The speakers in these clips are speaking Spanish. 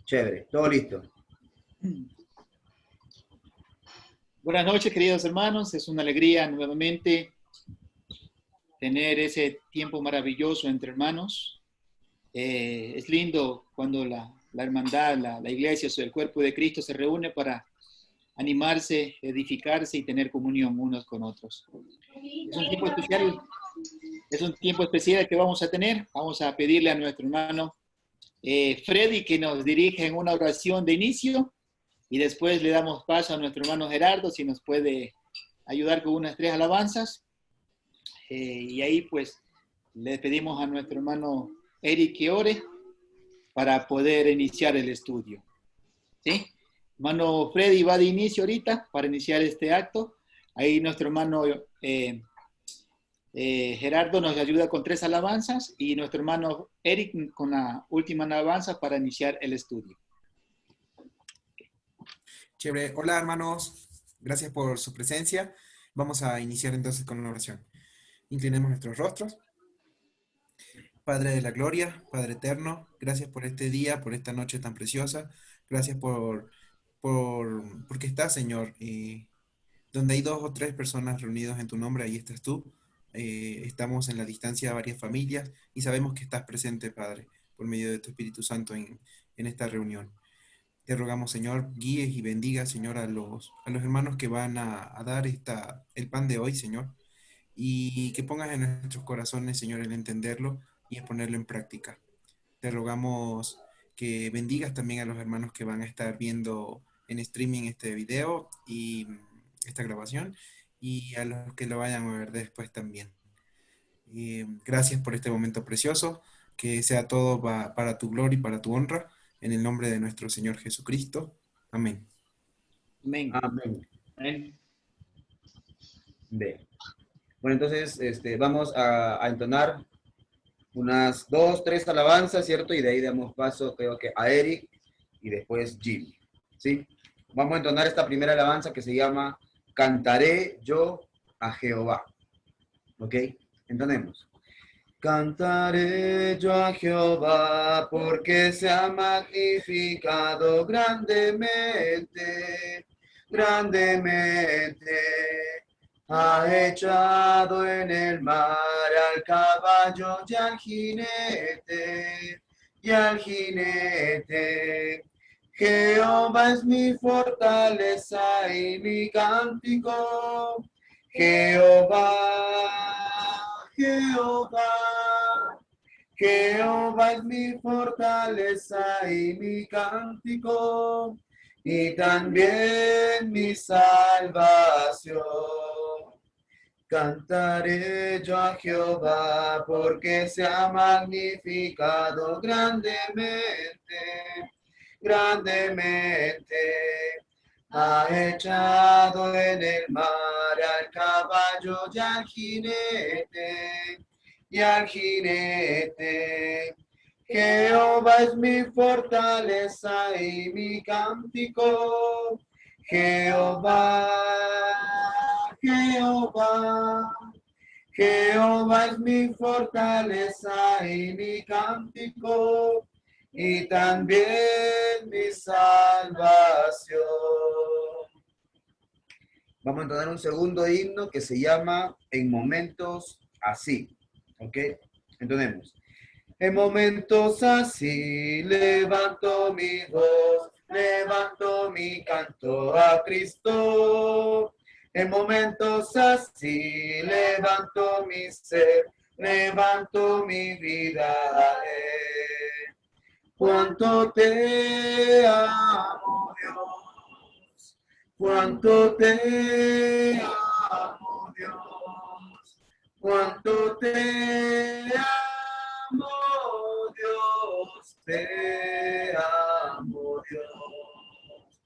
Chévere, todo listo. Buenas noches, queridos hermanos. Es una alegría nuevamente tener ese tiempo maravilloso entre hermanos. Es lindo cuando la hermandad, la iglesia, el cuerpo de Cristo se reúne para animarse, edificarse y tener comunión unos con otros. Es un tiempo especial, es un tiempo especial que vamos a tener. Vamos a pedirle a nuestro hermano Freddy que nos dirija en una oración de inicio y después le damos paso a nuestro hermano Gerardo si nos puede ayudar con unas 3 alabanzas. Y ahí pues le pedimos a nuestro hermano Eric que ore para poder iniciar el estudio. ¿Sí? Hermano Freddy va de inicio ahorita para iniciar este acto. Ahí nuestro hermano Gerardo nos ayuda con 3 alabanzas y nuestro hermano Eric con la última alabanza para iniciar el estudio. Chévere. Hola, hermanos. Gracias por su presencia. Vamos a iniciar entonces con una oración. Inclinemos nuestros rostros. Padre de la gloria, Padre eterno, gracias por este día, por esta noche tan preciosa. Gracias porque estás, Señor. Donde hay 2 o 3 personas reunidas en tu nombre, ahí estás tú. Estamos en la distancia de varias familias y sabemos que estás presente, Padre, por medio de tu Espíritu Santo en esta reunión. Te rogamos, Señor, guíes y bendiga, Señor, a los hermanos que van a dar el pan de hoy, Señor, y que pongas en nuestros corazones, Señor, el entenderlo y el ponerlo en práctica. Te rogamos que bendigas también a los hermanos que van a estar viendo en streaming este video y esta grabación, y a los que lo vayan a ver después también. Gracias por este momento precioso, que sea todo para tu gloria y para tu honra, en el nombre de nuestro Señor Jesucristo. Amén. Amén. Amén. Amén. Bien. Bueno, entonces vamos a entonar unas 2, 3 alabanzas, ¿cierto? Y de ahí damos paso, creo que a Eric y después Jimmy, ¿sí? Vamos a entonar esta primera alabanza que se llama Cantaré yo a Jehová, ¿ok? Entonemos. Cantaré yo a Jehová porque se ha magnificado grandemente, grandemente. Ha echado en el mar al caballo y al jinete, y al jinete. Jehová es mi fortaleza y mi cántico. Jehová, Jehová, Jehová es mi fortaleza y mi cántico, y también mi salvación. Cantaré yo a Jehová porque se ha magnificado grandemente, grandemente. Ha echado en el mar al caballo y al jinete, y al jinete. Jehová es mi fortaleza y mi cántico. Jehová, Jehová, Jehová es mi fortaleza y mi cántico, y también mi salvación. Vamos a entonar un segundo himno que se llama En momentos así, ¿ok? Entonemos. En momentos así levanto mi voz, levanto mi canto a Cristo. En momentos así levanto mi ser, levanto mi vida a Él. Cuánto te amo, Dios. Cuánto te amo, Dios. Cuánto te amo, Dios. Te amo, Dios.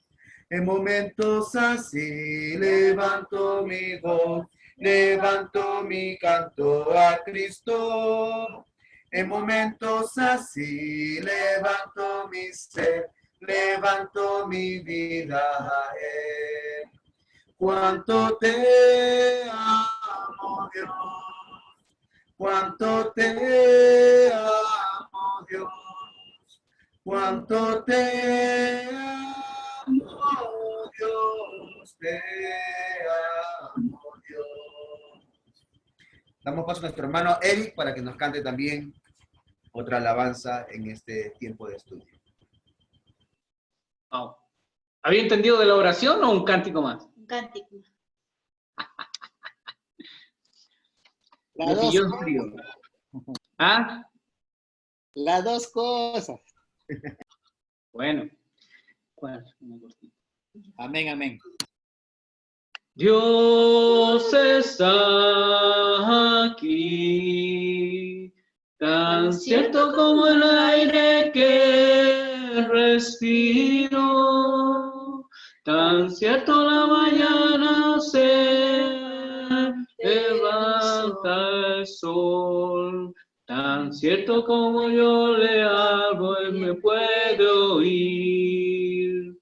En momentos así levanto mi voz, levanto mi canto a Cristo. En momentos así levanto mi ser, levanto mi vida a Él. Cuánto te amo, Dios. Cuánto te amo, Dios. Cuánto te amo, Dios, te amo, Dios. Damos paso a nuestro hermano Eric para que nos cante también otra alabanza en este tiempo de estudio. Oh. ¿Había entendido de la oración o un cántico más? Un cántico. Las Me dos pilló en cosas. frío. ¿Ah? Las dos cosas. Bueno. ¿Cuál? Una cortita. Amén, amén. Dios está aquí, tan cierto como el aire que respiro, tan cierto la mañana se levanta el sol, tan cierto como yo le hablo, él me puede oír.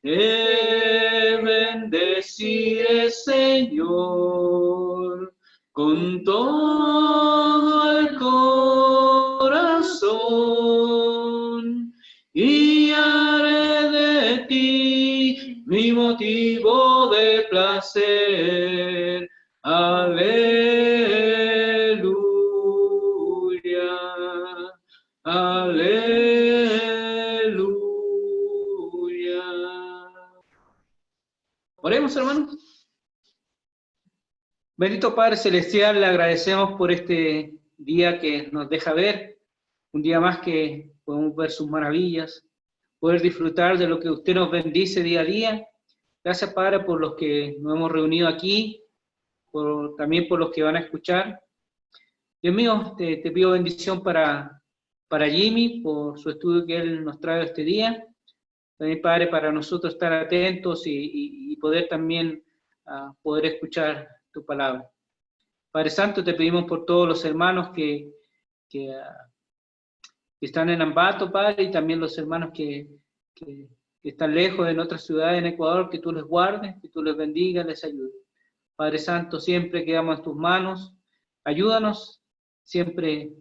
Te bendeciré, Señor, con todo el corazón, y haré de ti mi motivo de placer. Aleluya, aleluya. Oremos, hermanos. Bendito Padre Celestial, le agradecemos por este día que nos deja ver, un día más que podemos ver sus maravillas, poder disfrutar de lo que usted nos bendice día a día. Gracias, Padre, por los que nos hemos reunido aquí, también por los que van a escuchar. Dios mío, te pido bendición para Jimmy, por su estudio que él nos trae este día. También, Padre, para nosotros estar atentos y poder también poder escuchar tu palabra. Padre Santo, te pedimos por todos los hermanos que están en Ambato, Padre, y también los hermanos que están lejos en otras ciudades en Ecuador, que tú les guardes, que tú les bendigas, les ayudes. Padre Santo, siempre quedamos en tus manos. Ayúdanos, siempre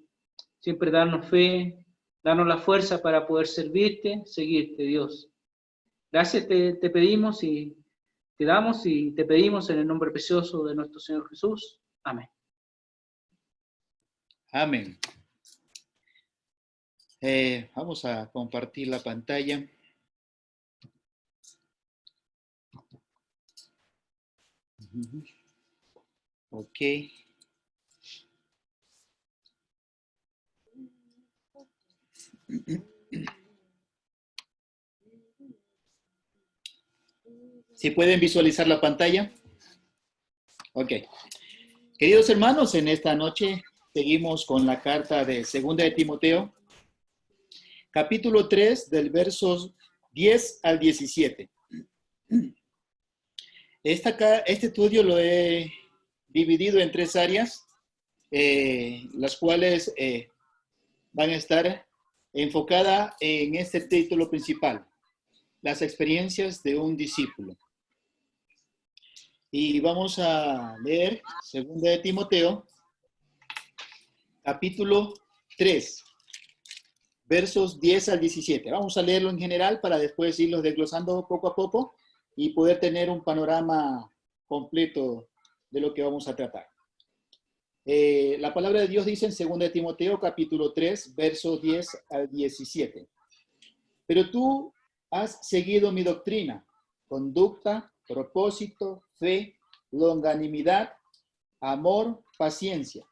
darnos fe, darnos la fuerza para poder servirte, seguirte, Dios. Gracias te pedimos y te damos y te pedimos en el nombre precioso de nuestro Señor Jesús. Amén. Amén. Vamos a compartir la pantalla. Ok. ¿Sí pueden visualizar la pantalla? Ok. Queridos hermanos, en esta noche seguimos con la carta de 2 de Timoteo, capítulo 3, del versos 10 al 17. Este estudio lo he dividido en 3 áreas, las cuales van a estar enfocadas en este título principal, las experiencias de un discípulo. Y vamos a leer 2 de Timoteo, capítulo 3, versos 10 al 17. Vamos a leerlo en general para después irlos desglosando poco a poco y poder tener un panorama completo de lo que vamos a tratar. La palabra de Dios dice en 2 de Timoteo, capítulo 3, versos 10 al 17. Pero tú has seguido mi doctrina, conducta, propósito, fe, longanimidad, amor, paciencia,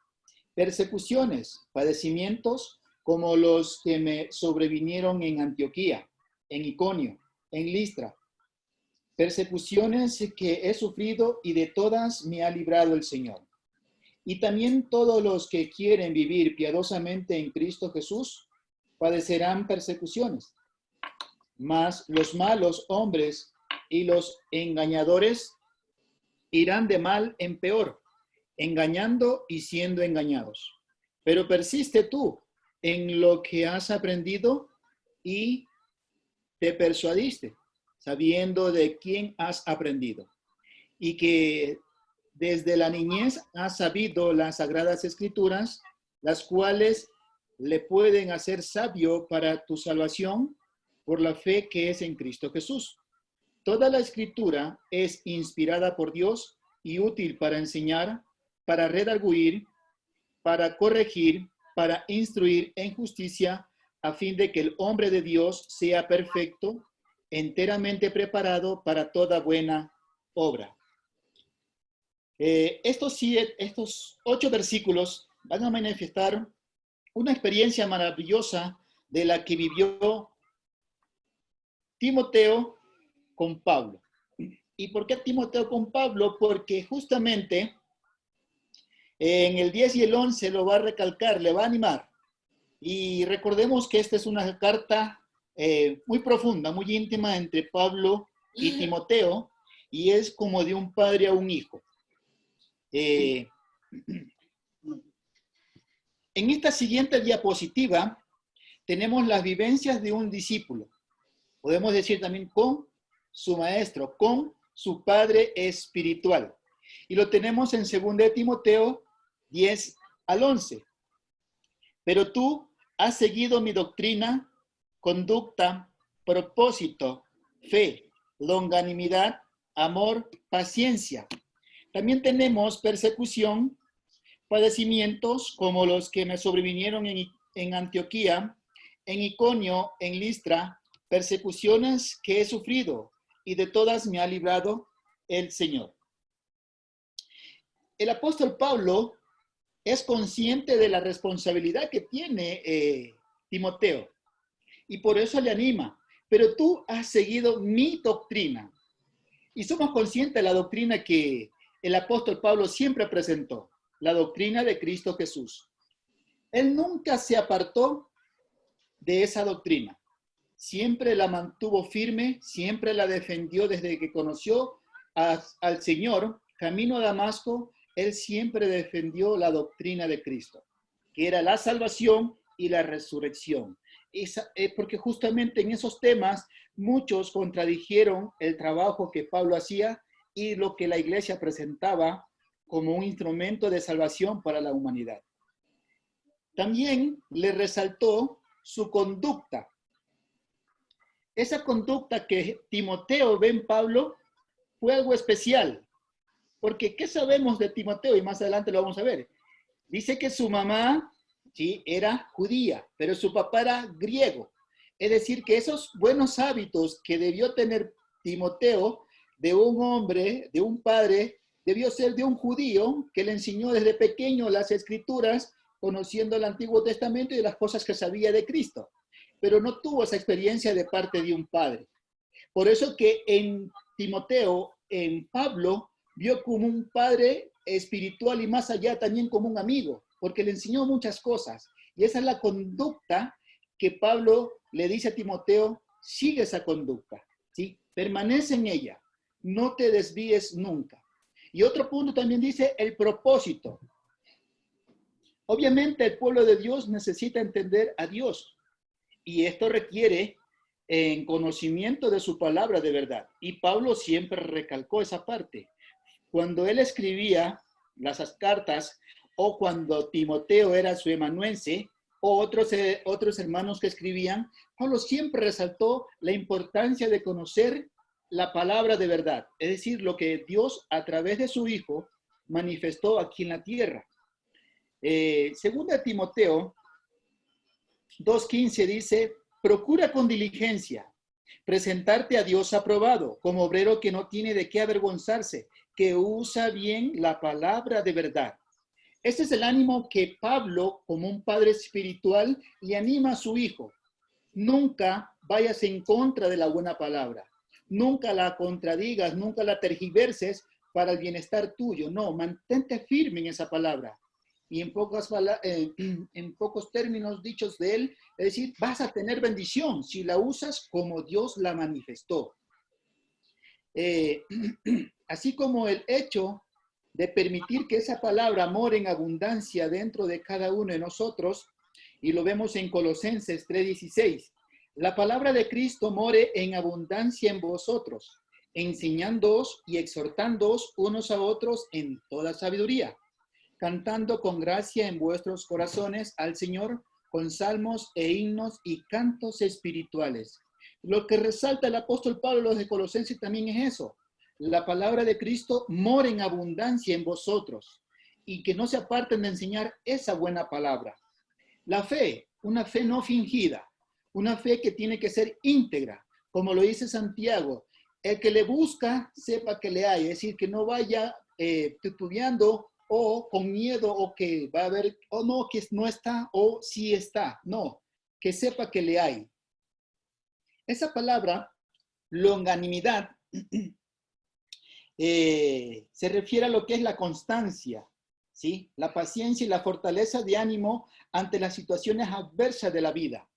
persecuciones, padecimientos como los que me sobrevinieron en Antioquía, en Iconio, en Listra, persecuciones que he sufrido y de todas me ha librado el Señor. Y también todos los que quieren vivir piadosamente en Cristo Jesús padecerán persecuciones. Mas los malos hombres y los engañadores irán de mal en peor, engañando y siendo engañados. Pero persiste tú en lo que has aprendido y te persuadiste, sabiendo de quién has aprendido, y que desde la niñez has sabido las sagradas escrituras, las cuales le pueden hacer sabio para tu salvación por la fe que es en Cristo Jesús. Toda la escritura es inspirada por Dios y útil para enseñar, para redarguir, para corregir, para instruir en justicia, a fin de que el hombre de Dios sea perfecto, enteramente preparado para toda buena obra. Estos 8 versículos van a manifestar una experiencia maravillosa de la que vivió Timoteo con Pablo. ¿Y por qué Timoteo con Pablo? Porque justamente en el 10 y el 11 lo va a recalcar, le va a animar. Y recordemos que esta es una carta muy profunda, muy íntima entre Pablo y Timoteo, y es como de un padre a un hijo. En esta siguiente diapositiva tenemos las vivencias de un discípulo. Podemos decir también con su maestro, con su padre espiritual. Y lo tenemos en 2 Timoteo 10 al 11. Pero tú has seguido mi doctrina, conducta, propósito, fe, longanimidad, amor, paciencia. También tenemos persecución, padecimientos como los que me sobrevinieron en Antioquía, en Iconio, en Listra, persecuciones que he sufrido y de todas me ha librado el Señor. El apóstol Pablo es consciente de la responsabilidad que tiene Timoteo y por eso le anima. Pero tú has seguido mi doctrina. Y somos conscientes de la doctrina que el apóstol Pablo siempre presentó, la doctrina de Cristo Jesús. Él nunca se apartó de esa doctrina. Siempre la mantuvo firme, siempre la defendió desde que conoció al Señor. Camino a Damasco, él siempre defendió la doctrina de Cristo, que era la salvación y la resurrección. Porque justamente en esos temas muchos contradijeron el trabajo que Pablo hacía y lo que la iglesia presentaba como un instrumento de salvación para la humanidad. También le resaltó su conducta. Esa conducta que Timoteo ve en Pablo fue algo especial. Porque ¿qué sabemos de Timoteo? Y más adelante lo vamos a ver. Dice que su mamá, sí, era judía, pero su papá era griego. Es decir, que esos buenos hábitos que debió tener Timoteo de un hombre, de un padre, debió ser de un judío que le enseñó desde pequeño las escrituras, conociendo el Antiguo Testamento y las cosas que sabía de Cristo. Pero no tuvo esa experiencia de parte de un padre. Por eso que en Timoteo, en Pablo, vio como un padre espiritual y más allá también como un amigo, porque le enseñó muchas cosas. Y esa es la conducta que Pablo le dice a Timoteo, sigue esa conducta, ¿sí? Permanece en ella, no te desvíes nunca. Y otro punto también dice el propósito. Obviamente el pueblo de Dios necesita entender a Dios y esto requiere en conocimiento de su palabra de verdad. Y Pablo siempre recalcó esa parte. Cuando él escribía las cartas o cuando Timoteo era su amanuense o otros hermanos que escribían, Pablo siempre resaltó la importancia de conocer la palabra de verdad, es decir, lo que Dios a través de su Hijo manifestó aquí en la tierra. Segunda Timoteo 2:15 dice, procura con diligencia presentarte a Dios aprobado, como obrero que no tiene de qué avergonzarse, que usa bien la palabra de verdad. Este es el ánimo que Pablo, como un padre espiritual, le anima a su hijo. Nunca vayas en contra de la buena palabra. Nunca la contradigas, nunca la tergiverses para el bienestar tuyo. No, mantente firme en esa palabra. Y en pocos términos dichos de él, es decir, vas a tener bendición si la usas como Dios la manifestó. Así como el hecho de permitir que esa palabra more en abundancia dentro de cada uno de nosotros, y lo vemos en Colosenses 3:16, la palabra de Cristo more en abundancia en vosotros, enseñándoos y exhortándoos unos a otros en toda sabiduría, cantando con gracia en vuestros corazones al Señor con salmos e himnos y cantos espirituales. Lo que resalta el apóstol Pablo a los de Colosenses también es eso. La palabra de Cristo mora en abundancia en vosotros y que no se aparten de enseñar esa buena palabra. La fe, una fe no fingida, una fe que tiene que ser íntegra, como lo dice Santiago. El que le busca, sepa que le hay, es decir, que no vaya titubeando o con miedo o que va a haber, o no, que no está o sí está. No, que sepa que le hay. Esa palabra, longanimidad, se refiere a lo que es la constancia, ¿sí? La paciencia y la fortaleza de ánimo ante las situaciones adversas de la vida.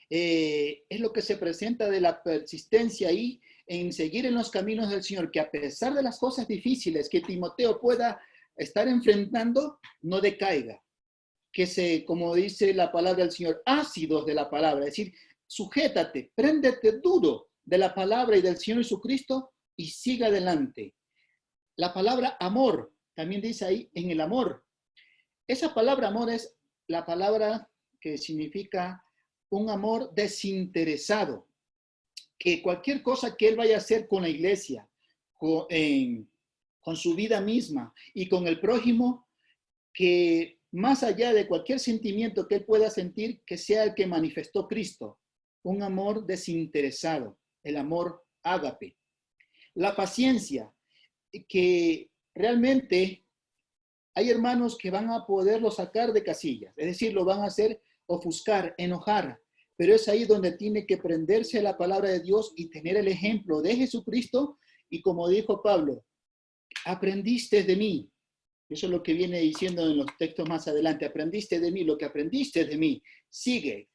Es lo que se presenta de la persistencia ahí en seguir en los caminos del Señor, que a pesar de las cosas difíciles que Timoteo pueda estar enfrentando, no decaiga. Que se, como dice la palabra del Señor, ácidos de la palabra, es decir, sujétate, préndete duro de la palabra y del Señor Jesucristo y siga adelante. La palabra amor, también dice ahí, en el amor. Esa palabra amor es la palabra que significa un amor desinteresado, que cualquier cosa que él vaya a hacer con la iglesia, con su vida misma y con el prójimo, que más allá de cualquier sentimiento que él pueda sentir, que sea el que manifestó Cristo, un amor desinteresado, el amor ágape. La paciencia, que realmente hay hermanos que van a poderlo sacar de casillas, es decir, lo van a hacer ofuscar, enojar, pero es ahí donde tiene que prenderse la palabra de Dios y tener el ejemplo de Jesucristo, y como dijo Pablo, aprendiste de mí. Eso es lo que viene diciendo en los textos más adelante, aprendiste de mí, lo que aprendiste de mí, sigue.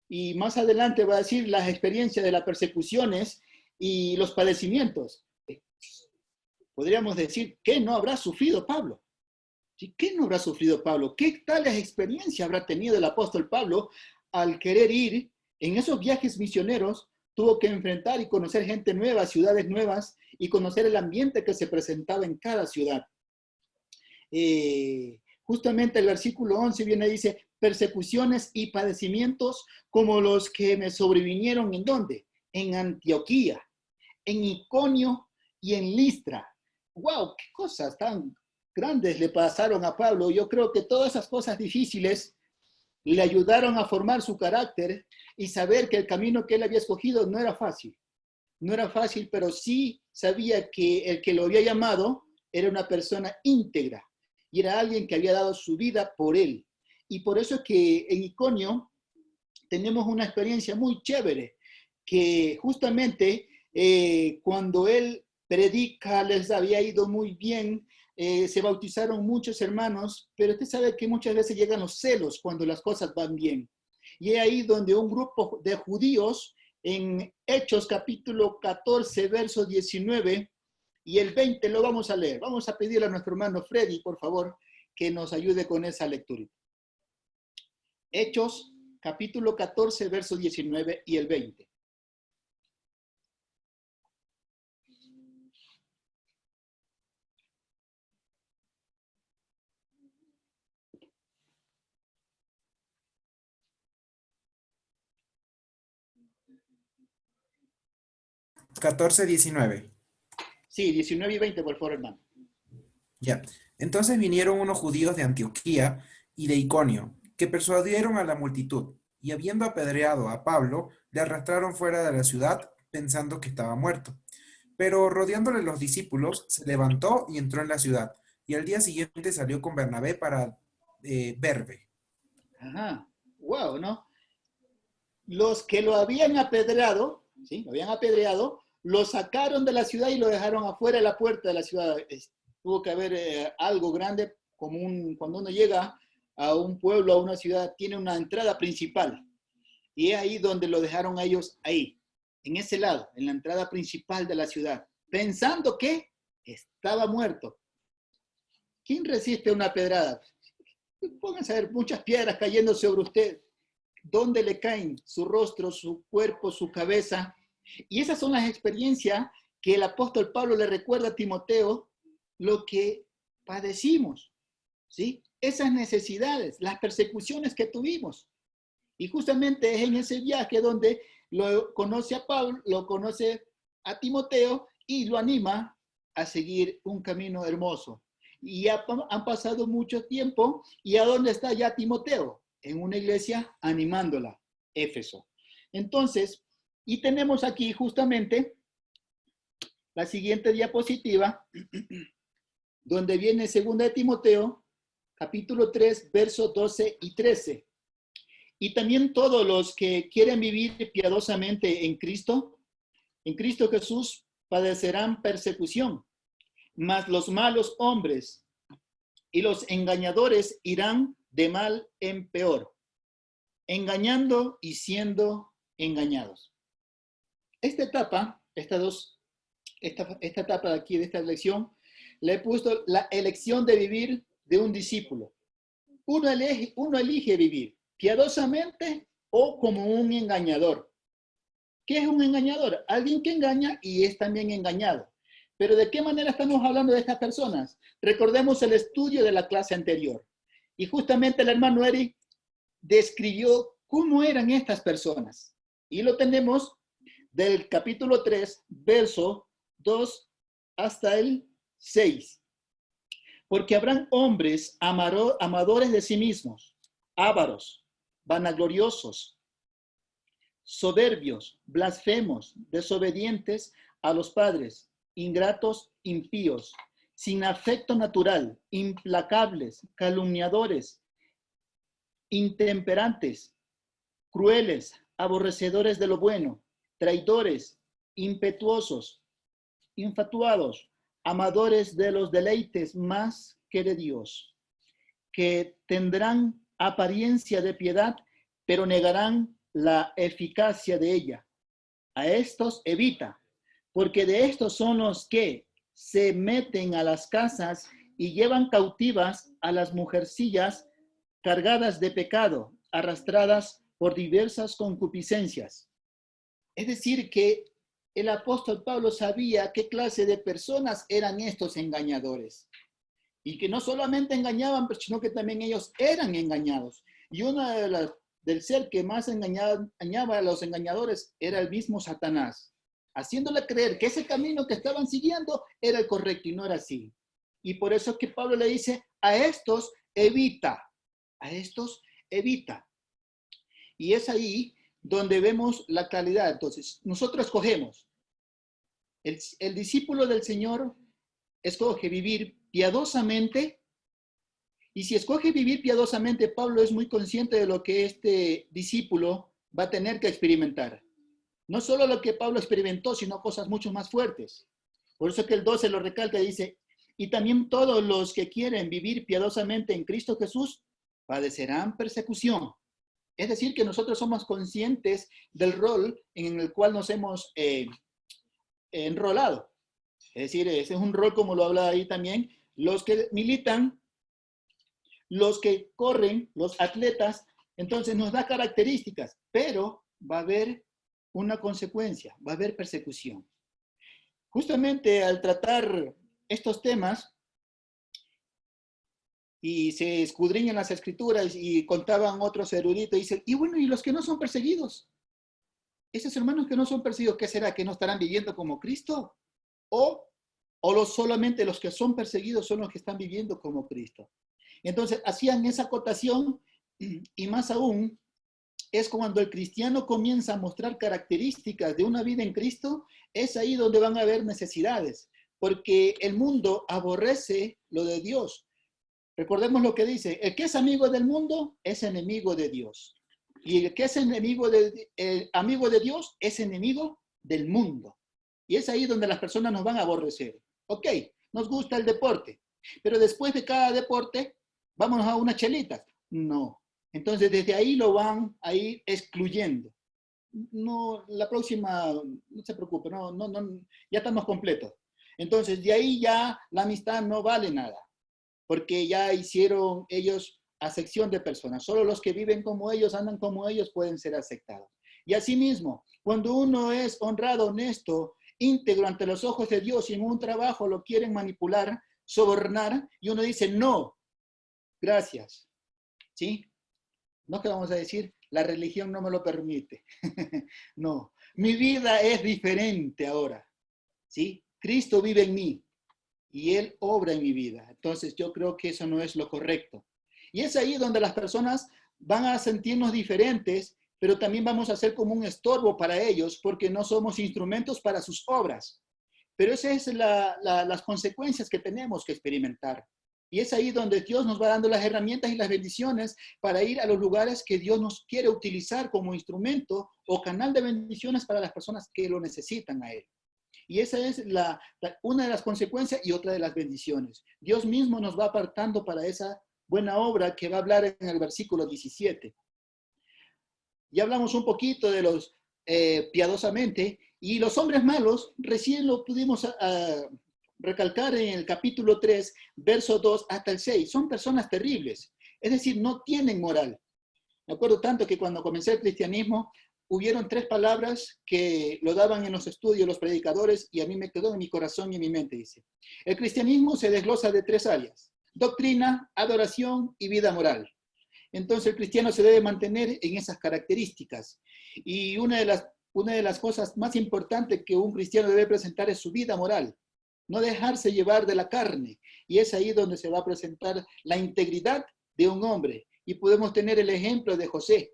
Y más adelante va a decir las experiencias de las persecuciones y los padecimientos. Podríamos decir, ¿qué no habrá sufrido Pablo? ¿Qué no habrá sufrido Pablo? ¿Qué tales experiencias habrá tenido el apóstol Pablo al querer ir en esos viajes misioneros? Tuvo que enfrentar y conocer gente nueva, ciudades nuevas, y conocer el ambiente que se presentaba en cada ciudad. Justamente el versículo 11 viene y dice, persecuciones y padecimientos como los que me sobrevinieron, ¿en dónde? En Antioquía, en Iconio y en Listra. ¡Wow! ¡Qué cosas tan grandes le pasaron a Pablo! Yo creo que todas esas cosas difíciles le ayudaron a formar su carácter y saber que el camino que él había escogido no era fácil. No era fácil, pero sí sabía que el que lo había llamado era una persona íntegra y era alguien que había dado su vida por él. Y por eso es que en Iconio tenemos una experiencia muy chévere, que justamente cuando él predica les había ido muy bien, se bautizaron muchos hermanos, pero usted sabe que muchas veces llegan los celos cuando las cosas van bien. Y es ahí donde un grupo de judíos, en Hechos capítulo 14, verso 19 y el 20 lo vamos a leer. Vamos a pedirle a nuestro hermano Freddy, por favor, que nos ayude con esa lectura. Hechos capítulo 14, verso 19 y el 20. (14:19). Sí, 19 y 20, por favor, hermano. Ya. Entonces vinieron unos judíos de Antioquía y de Iconio, que persuadieron a la multitud, y habiendo apedreado a Pablo, le arrastraron fuera de la ciudad, pensando que estaba muerto. Pero rodeándole los discípulos, se levantó y entró en la ciudad, y al día siguiente salió con Bernabé para Derbe. Ajá, wow, ¿no? Los que lo habían apedreado, ¿sí? Lo habían apedreado, lo sacaron de la ciudad y lo dejaron afuera de la puerta de la ciudad. Tuvo que haber algo grande, como cuando uno llega a un pueblo, a una ciudad, tiene una entrada principal. Y es ahí donde lo dejaron a ellos, ahí, en ese lado, en la entrada principal de la ciudad, pensando que estaba muerto. ¿Quién resiste una pedrada? Pónganse a ver muchas piedras cayendo sobre usted. ¿Dónde le caen? Su rostro, su cuerpo, su cabeza. Y esas son las experiencias que el apóstol Pablo le recuerda a Timoteo, lo que padecimos, ¿sí? esas necesidades, las persecuciones que tuvimos. Y justamente es en ese viaje donde lo conoce a Pablo, lo conoce a Timoteo y lo anima a seguir un camino hermoso. Y ya han pasado mucho tiempo, ¿y a dónde está ya Timoteo? En una iglesia animándola, Éfeso. Entonces, y tenemos aquí justamente la siguiente diapositiva, donde viene 2 de Timoteo, capítulo 3, versos 12 y 13. Y también todos los que quieren vivir piadosamente en Cristo Jesús, padecerán persecución. Mas los malos hombres y los engañadores irán de mal en peor, engañando y siendo engañados. Esta etapa, esta etapa de aquí, de esta lección, le he puesto la elección de vivir de un discípulo. Uno elige vivir piadosamente o como un engañador. ¿Qué es un engañador? Alguien que engaña y es también engañado. Pero ¿de qué manera estamos hablando de estas personas? Recordemos el estudio de la clase anterior. Y justamente el hermano Eric describió cómo eran estas personas. Y lo tenemos del capítulo 3, verso 2 hasta el 6. Porque habrán hombres amadores de sí mismos, ávaros, vanagloriosos, soberbios, blasfemos, desobedientes a los padres, ingratos, impíos, sin afecto natural, implacables, calumniadores, intemperantes, crueles, aborrecedores de lo bueno, traidores, impetuosos, infatuados, amadores de los deleites más que de Dios, que tendrán apariencia de piedad, pero negarán la eficacia de ella. A estos evita, porque de estos son los que se meten a las casas y llevan cautivas a las mujercillas cargadas de pecado, arrastradas por diversas concupiscencias. Es decir, que el apóstol Pablo sabía qué clase de personas eran estos engañadores. Y que no solamente engañaban, sino que también ellos eran engañados. Y una del ser que más engañaba a los engañadores era el mismo Satanás, haciéndole creer que ese camino que estaban siguiendo era el correcto y no era así. Y por eso es que Pablo le dice, a estos evita, a estos evita. Y es ahí donde vemos la calidad. Entonces, nosotros escogemos. El discípulo del Señor escoge vivir piadosamente. Y si escoge vivir piadosamente, Pablo es muy consciente de lo que este discípulo va a tener que experimentar. No solo lo que Pablo experimentó, sino cosas mucho más fuertes. Por eso que el 12 lo recalca, dice, y también todos los que quieren vivir piadosamente en Cristo Jesús padecerán persecución. Es decir, que nosotros somos conscientes del rol en el cual nos hemos enrolado. Es decir, ese es un rol, como lo habla ahí también, los que militan, los que corren, los atletas, entonces nos da características, pero va a haber una consecuencia, va a haber persecución. Justamente al tratar estos temas, y se escudriñan las escrituras y contaban otros eruditos, y dicen, y bueno, ¿y los que no son perseguidos? Esos hermanos que no son perseguidos, ¿qué será? ¿Que no estarán viviendo como Cristo? ¿O solamente los que son perseguidos son los que están viviendo como Cristo? Entonces, hacían esa acotación, y más aún, es cuando el cristiano comienza a mostrar características de una vida en Cristo, es ahí donde van a haber necesidades, porque el mundo aborrece lo de Dios. Recordemos lo que dice, el que es amigo del mundo es enemigo de Dios. Y el que es amigo de Dios es enemigo del mundo. Y es ahí donde las personas nos van a aborrecer. Ok, nos gusta el deporte, pero después de cada deporte, vámonos a unas chelitas. No. Entonces, desde ahí lo van a ir excluyendo. No, la próxima, no se preocupe, no, ya estamos completos. Entonces, de ahí ya la amistad no vale nada, porque ya hicieron ellos acepción de personas. Solo los que viven como ellos, andan como ellos, pueden ser aceptados. Y asimismo, cuando uno es honrado, honesto, íntegro ante los ojos de Dios y en un trabajo lo quieren manipular, sobornar, y uno dice no, gracias. ¿Sí? No que vamos a decir, la religión no me lo permite. No, mi vida es diferente ahora. ¿Sí? Cristo vive en mí y Él obra en mi vida. Entonces yo creo que eso no es lo correcto. Y es ahí donde las personas van a sentirnos diferentes, pero también vamos a ser como un estorbo para ellos porque no somos instrumentos para sus obras. Pero esas son las consecuencias que tenemos que experimentar. Y es ahí donde Dios nos va dando las herramientas y las bendiciones para ir a los lugares que Dios nos quiere utilizar como instrumento o canal de bendiciones para las personas que lo necesitan a Él. Y esa es una de las consecuencias y otra de las bendiciones. Dios mismo nos va apartando para esa buena obra que va a hablar en el versículo 17. Ya hablamos un poquito de los piadosamente, y los hombres malos recién lo pudimos recalcar en el capítulo 3, verso 2 hasta el 6. Son personas terribles, es decir, no tienen moral. Me acuerdo tanto que cuando comencé el cristianismo, hubieron 3 palabras que lo daban en los estudios los predicadores y a mí me quedó en mi corazón y en mi mente, dice. El cristianismo se desglosa de 3 áreas: doctrina, adoración y vida moral. Entonces el cristiano se debe mantener en esas características. Y una de las cosas más importantes que un cristiano debe presentar es su vida moral. No dejarse llevar de la carne. Y es ahí donde se va a presentar la integridad de un hombre. Y podemos tener el ejemplo de José.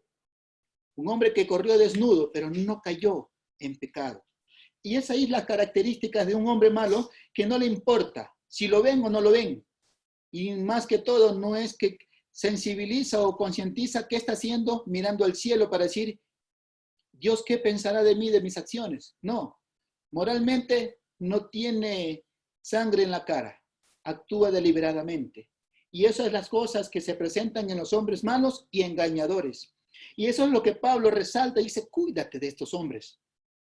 Un hombre que corrió desnudo, pero no cayó en pecado. Y es ahí las características de un hombre malo que no le importa si lo ven o no lo ven. Y más que todo, no es que sensibiliza o concientiza qué está haciendo mirando al cielo para decir, Dios, ¿qué pensará de mí, de mis acciones? No, moralmente no tiene sangre en la cara, actúa deliberadamente. Y esas son las cosas que se presentan en los hombres malos y engañadores. Y eso es lo que Pablo resalta y dice, cuídate de estos hombres.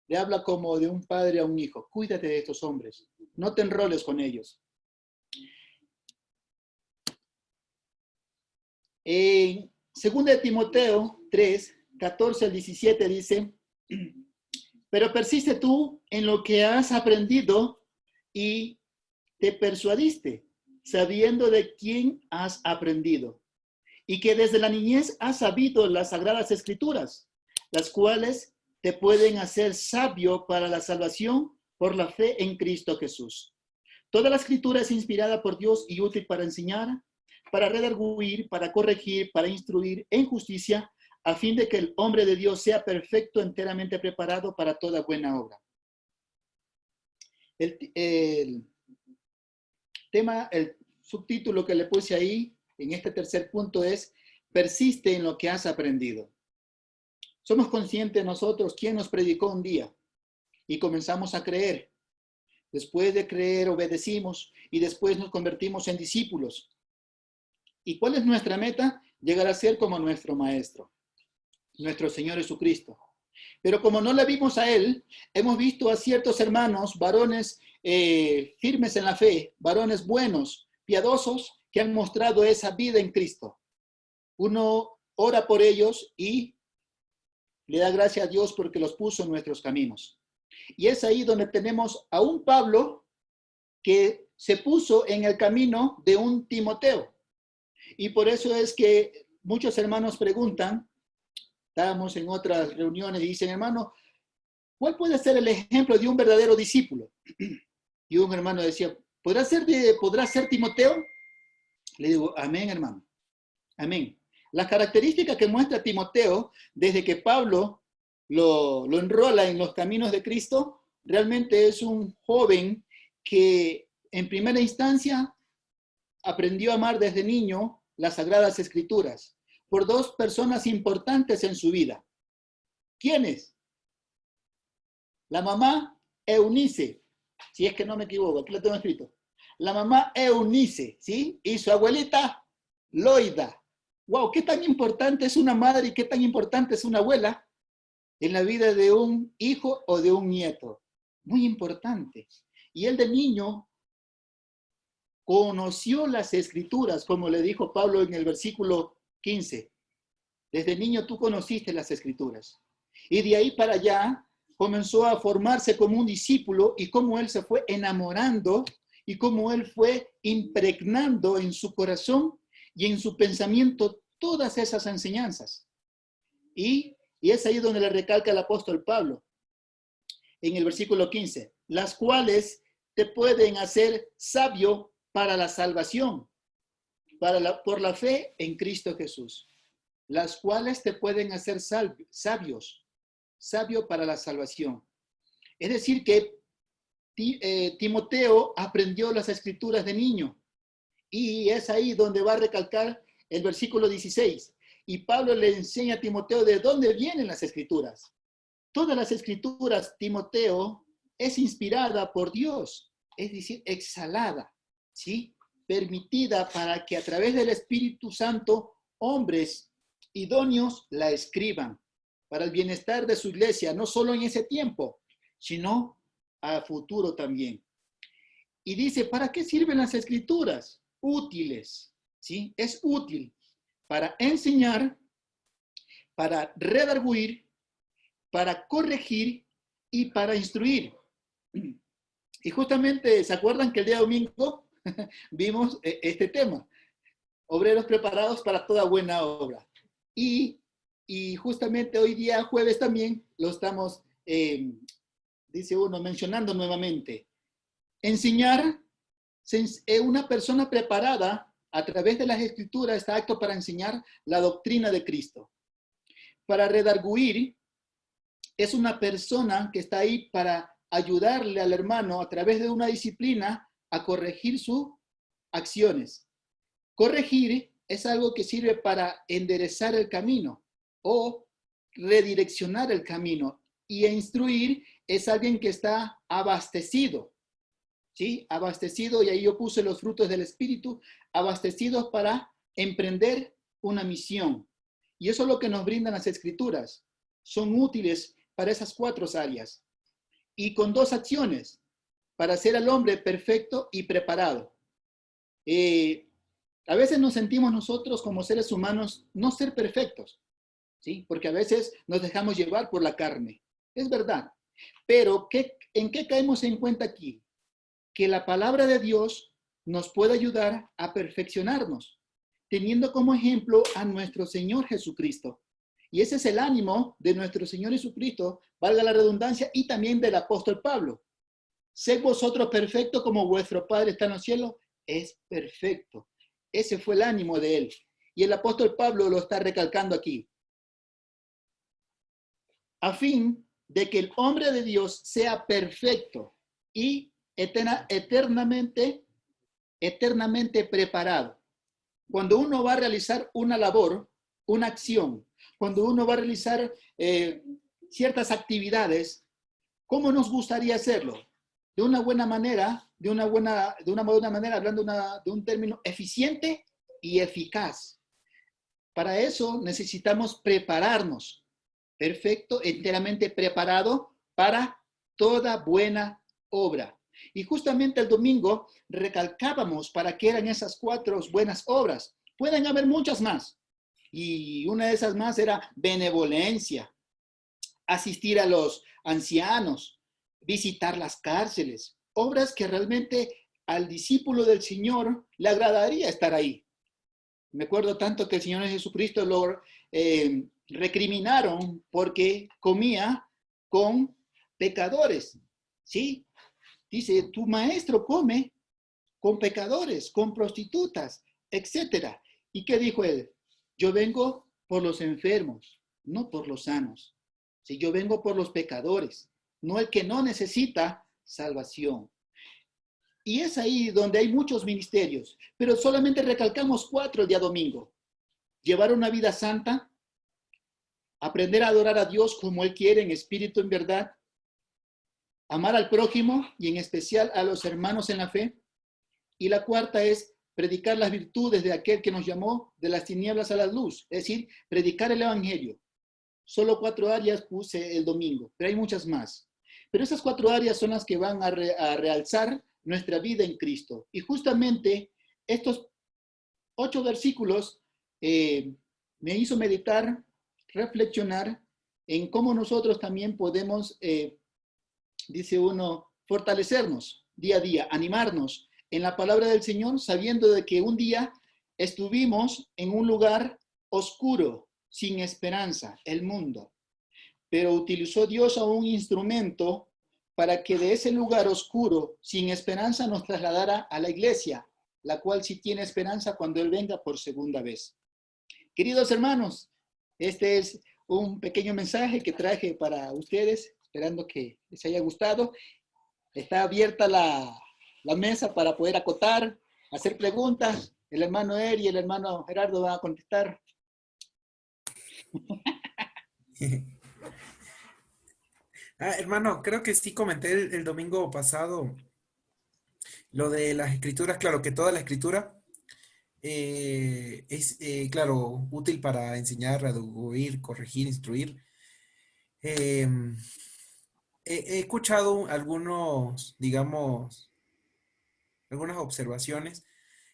Le habla como de un padre a un hijo, cuídate de estos hombres, no te enroles con ellos. En 2 Timoteo 3, 14 al 17 dice, pero persiste tú en lo que has aprendido y te persuadiste, sabiendo de quién has aprendido, y que desde la niñez has sabido las sagradas escrituras, las cuales te pueden hacer sabio para la salvación por la fe en Cristo Jesús. Toda la escritura es inspirada por Dios y útil para enseñar, para redarguir, para corregir, para instruir en justicia, a fin de que el hombre de Dios sea perfecto, enteramente preparado para toda buena obra. El subtítulo que le puse ahí, en este tercer punto es, persiste en lo que has aprendido. Somos conscientes nosotros quién nos predicó un día y comenzamos a creer. Después de creer, obedecimos y después nos convertimos en discípulos. ¿Y cuál es nuestra meta? Llegar a ser como nuestro Maestro, nuestro Señor Jesucristo. Pero como no le vimos a Él, hemos visto a ciertos hermanos, varones firmes en la fe, varones buenos, piadosos, que han mostrado esa vida en Cristo. Uno ora por ellos y le da gracias a Dios porque los puso en nuestros caminos. Y es ahí donde tenemos a un Pablo que se puso en el camino de un Timoteo. Y por eso es que muchos hermanos preguntan, estábamos en otras reuniones y dicen, hermano, ¿cuál puede ser el ejemplo de un verdadero discípulo? Y un hermano decía, ¿podrá ser Timoteo? Le digo, amén, hermano. Amén. Las características que muestra Timoteo desde que Pablo lo enrola en los caminos de Cristo, realmente es un joven que en primera instancia aprendió a amar desde niño las Sagradas Escrituras por 2 personas importantes en su vida. ¿Quiénes? La mamá Eunice, si es que no me equivoco, aquí lo tengo escrito. La mamá Eunice, ¿sí? Y su abuelita Loida. Wow, qué tan importante es una madre y qué tan importante es una abuela en la vida de un hijo o de un nieto. Muy importante. Y él de niño conoció las Escrituras, como le dijo Pablo en el versículo 15. Desde niño tú conociste las Escrituras. Y de ahí para allá comenzó a formarse como un discípulo y cómo él se fue enamorando y cómo él fue impregnando en su corazón y en su pensamiento todas esas enseñanzas. Y es ahí donde le recalca el apóstol Pablo, en el versículo 15, las cuales te pueden hacer sabio para la salvación, por la fe en Cristo Jesús. Las cuales te pueden hacer sabio para la salvación. Es decir, que Timoteo aprendió las escrituras de niño. Y es ahí donde va a recalcar el versículo 16. Y Pablo le enseña a Timoteo de dónde vienen las escrituras. Todas las escrituras, Timoteo, es inspirada por Dios, es decir, exhalada, ¿sí? Permitida para que a través del Espíritu Santo hombres idóneos la escriban para el bienestar de su iglesia, no solo en ese tiempo, sino a futuro también. Y dice, ¿para qué sirven las escrituras? Útiles, ¿sí? Es útil para enseñar, para redarguir, para corregir y para instruir. Y justamente, ¿se acuerdan que el día domingo vimos este tema? Obreros preparados para toda buena obra. Y justamente hoy día, jueves también, lo estamos, dice uno, mencionando nuevamente. Enseñar, una persona preparada a través de las escrituras está apto para enseñar la doctrina de Cristo. Para redarguir, es una persona que está ahí para ayudarle al hermano a través de una disciplina a corregir sus acciones. Corregir es algo que sirve para enderezar el camino o redireccionar el camino. Y instruir es alguien que está abastecido, ¿sí? Abastecido, y ahí yo puse los frutos del Espíritu, abastecidos para emprender una misión. Y eso es lo que nos brindan las Escrituras. Son útiles para esas 4 áreas. Y con 2 acciones, para hacer al hombre perfecto y preparado. A veces nos sentimos nosotros como seres humanos no ser perfectos, ¿sí? Porque a veces nos dejamos llevar por la carne. Es verdad. Pero, ¿en qué caemos en cuenta aquí? Que la palabra de Dios nos puede ayudar a perfeccionarnos, teniendo como ejemplo a nuestro Señor Jesucristo. Y ese es el ánimo de nuestro Señor Jesucristo, valga la redundancia, y también del apóstol Pablo. Sed vosotros perfectos como vuestro Padre está en los cielos, es perfecto. Ese fue el ánimo de él. Y el apóstol Pablo lo está recalcando aquí. A fin de que el hombre de Dios sea perfecto y eternamente preparado. Cuando uno va a realizar una labor, una acción, cuando uno va a realizar ciertas actividades, ¿cómo nos gustaría hacerlo? De una buena manera, de una buena manera, hablando de un término eficiente y eficaz. Para eso necesitamos prepararnos. Perfecto, enteramente preparado para toda buena obra. Y justamente el domingo recalcábamos para qué eran esas 4 buenas obras. Pueden haber muchas más. Y una de esas más era benevolencia, asistir a los ancianos, visitar las cárceles. Obras que realmente al discípulo del Señor le agradaría estar ahí. Me acuerdo tanto que el Señor Jesucristo lo recriminaron porque comía con pecadores, ¿sí? Dice, tu maestro come con pecadores, con prostitutas, etc. ¿Y qué dijo él? Yo vengo por los enfermos, no por los sanos. Si yo vengo por los pecadores, no el que no necesita salvación. Y es ahí donde hay muchos ministerios, pero solamente recalcamos 4 el día domingo. Llevar una vida santa, aprender a adorar a Dios como Él quiere, en espíritu, en verdad, amar al prójimo y en especial a los hermanos en la fe. Y la 4ª es predicar las virtudes de aquel que nos llamó de las tinieblas a la luz, es decir, predicar el evangelio. Solo 4 áreas puse el domingo, pero hay muchas más. Pero esas 4 áreas son las que van a realzar nuestra vida en Cristo. Y justamente estos 8 versículos me hizo meditar, reflexionar en cómo nosotros también podemos, dice uno, fortalecernos día a día, animarnos en la palabra del Señor, sabiendo de que un día estuvimos en un lugar oscuro, sin esperanza, el mundo. Pero utilizó Dios a un instrumento para que de ese lugar oscuro, sin esperanza, nos trasladara a la iglesia, la cual sí tiene esperanza cuando Él venga por segunda vez. Queridos hermanos, este es un pequeño mensaje que traje para ustedes, esperando que les haya gustado. Está abierta la mesa para poder acotar, hacer preguntas. El hermano Er y el hermano Gerardo van a contestar. Hermano, creo que sí comenté el domingo pasado lo de las escrituras. Claro que toda la escritura es, claro, útil para enseñar, redarguir, corregir, instruir. Eh, he escuchado algunos, digamos, algunas observaciones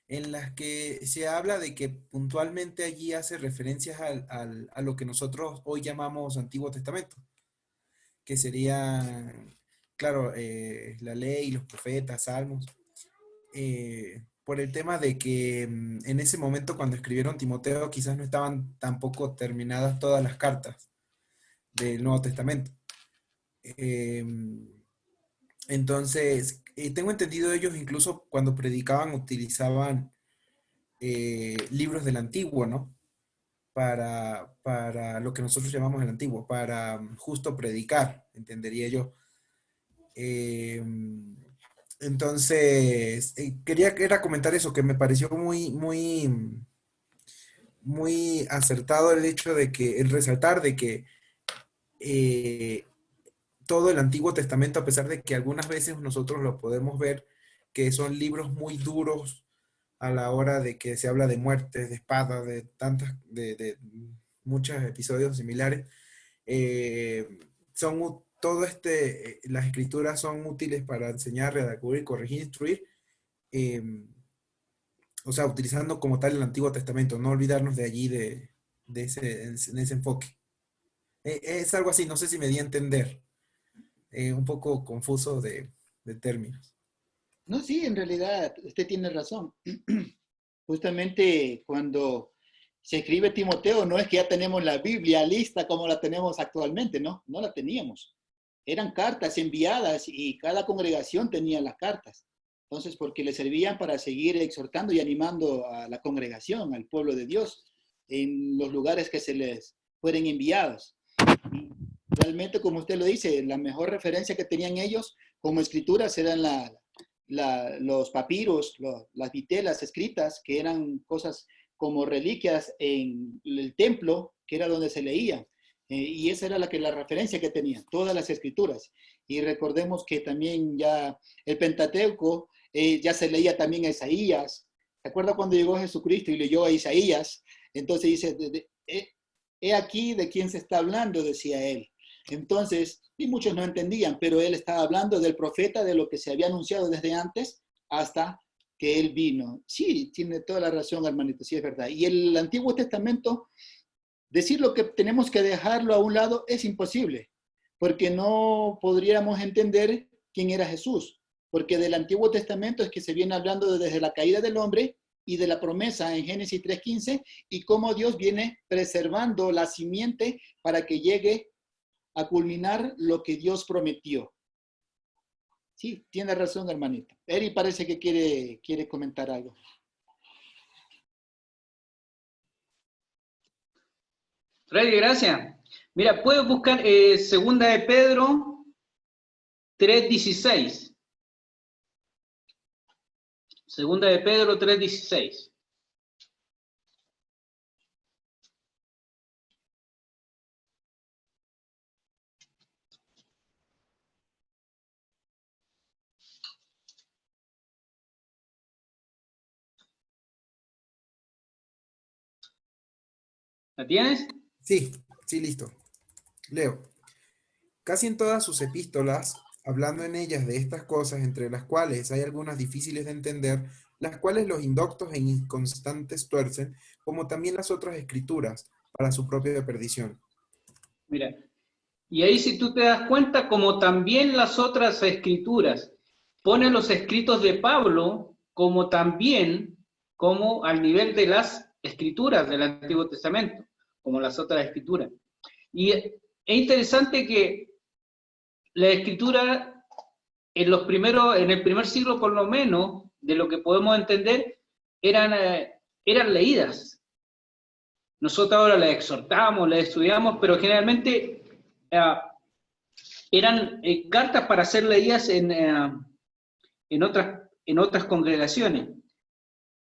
en las que se habla de que puntualmente allí hace referencias a lo que nosotros hoy llamamos Antiguo Testamento, que sería, claro, la ley, los profetas, salmos, por el tema de que en ese momento cuando escribieron Timoteo quizás no estaban tampoco terminadas todas las cartas del Nuevo Testamento. Entonces, tengo entendido ellos incluso cuando predicaban utilizaban libros del Antiguo, ¿no? Para lo que nosotros llamamos el Antiguo, para justo predicar, entendería yo. Entonces, era comentar eso, que me pareció muy acertado el hecho de que, el resaltar de que todo el Antiguo Testamento, a pesar de que algunas veces nosotros lo podemos ver, que son libros muy duros a la hora de que se habla de muertes, de espadas, de muchos episodios similares, las escrituras son útiles para enseñar, redarguir, corregir, instruir, o sea, utilizando como tal el Antiguo Testamento, no olvidarnos de allí, de ese enfoque. Es algo así, no sé si me di a entender, un poco confuso de términos. No, sí, en realidad, usted tiene razón. Justamente cuando se escribe Timoteo, no es que ya tenemos la Biblia lista como la tenemos actualmente, ¿no? No la teníamos. Eran cartas enviadas y cada congregación tenía las cartas. Entonces, porque le servían para seguir exhortando y animando a la congregación, al pueblo de Dios, en los lugares que se les fueron enviados. Y realmente, como usted lo dice, la mejor referencia que tenían ellos como escrituras eran los papiros, las vitelas escritas, que eran cosas como reliquias en el templo, que era donde se leía. Y esa era la referencia que tenían, todas las escrituras. Y recordemos que también ya el Pentateuco, ya se leía también a Isaías. ¿Se acuerda cuando llegó Jesucristo y leyó a Isaías? Entonces dice, he aquí de quién se está hablando, decía él. Entonces, y muchos no entendían, pero él estaba hablando del profeta, de lo que se había anunciado desde antes hasta que él vino. Sí, tiene toda la razón, hermanito, sí es verdad. Y el Antiguo Testamento, decir lo que tenemos que dejarlo a un lado es imposible, porque no podríamos entender quién era Jesús, porque del Antiguo Testamento es que se viene hablando desde la caída del hombre y de la promesa en Génesis 3:15 y cómo Dios viene preservando la simiente para que llegue a culminar lo que Dios prometió. Sí, tiene razón, hermanito. Eri parece que quiere comentar algo. Freddy, gracias. Mira, puedes buscar Segunda de Pedro 3:16. Segunda de Pedro 3:16. ¿La tienes? Sí, listo. Leo. Casi en todas sus epístolas, hablando en ellas de estas cosas, entre las cuales hay algunas difíciles de entender, las cuales los indoctos e inconstantes tuercen, como también las otras escrituras, para su propia perdición. Mira, y ahí si tú te das cuenta, como también las otras escrituras, pone los escritos de Pablo como también como al nivel de las escrituras del Antiguo Testamento, como las otras escrituras. Y es interesante que la escritura en el primer siglo por lo menos, de lo que podemos entender, eran leídas. Nosotros ahora las exhortamos, las estudiamos, pero generalmente eran cartas para ser leídas en otras congregaciones.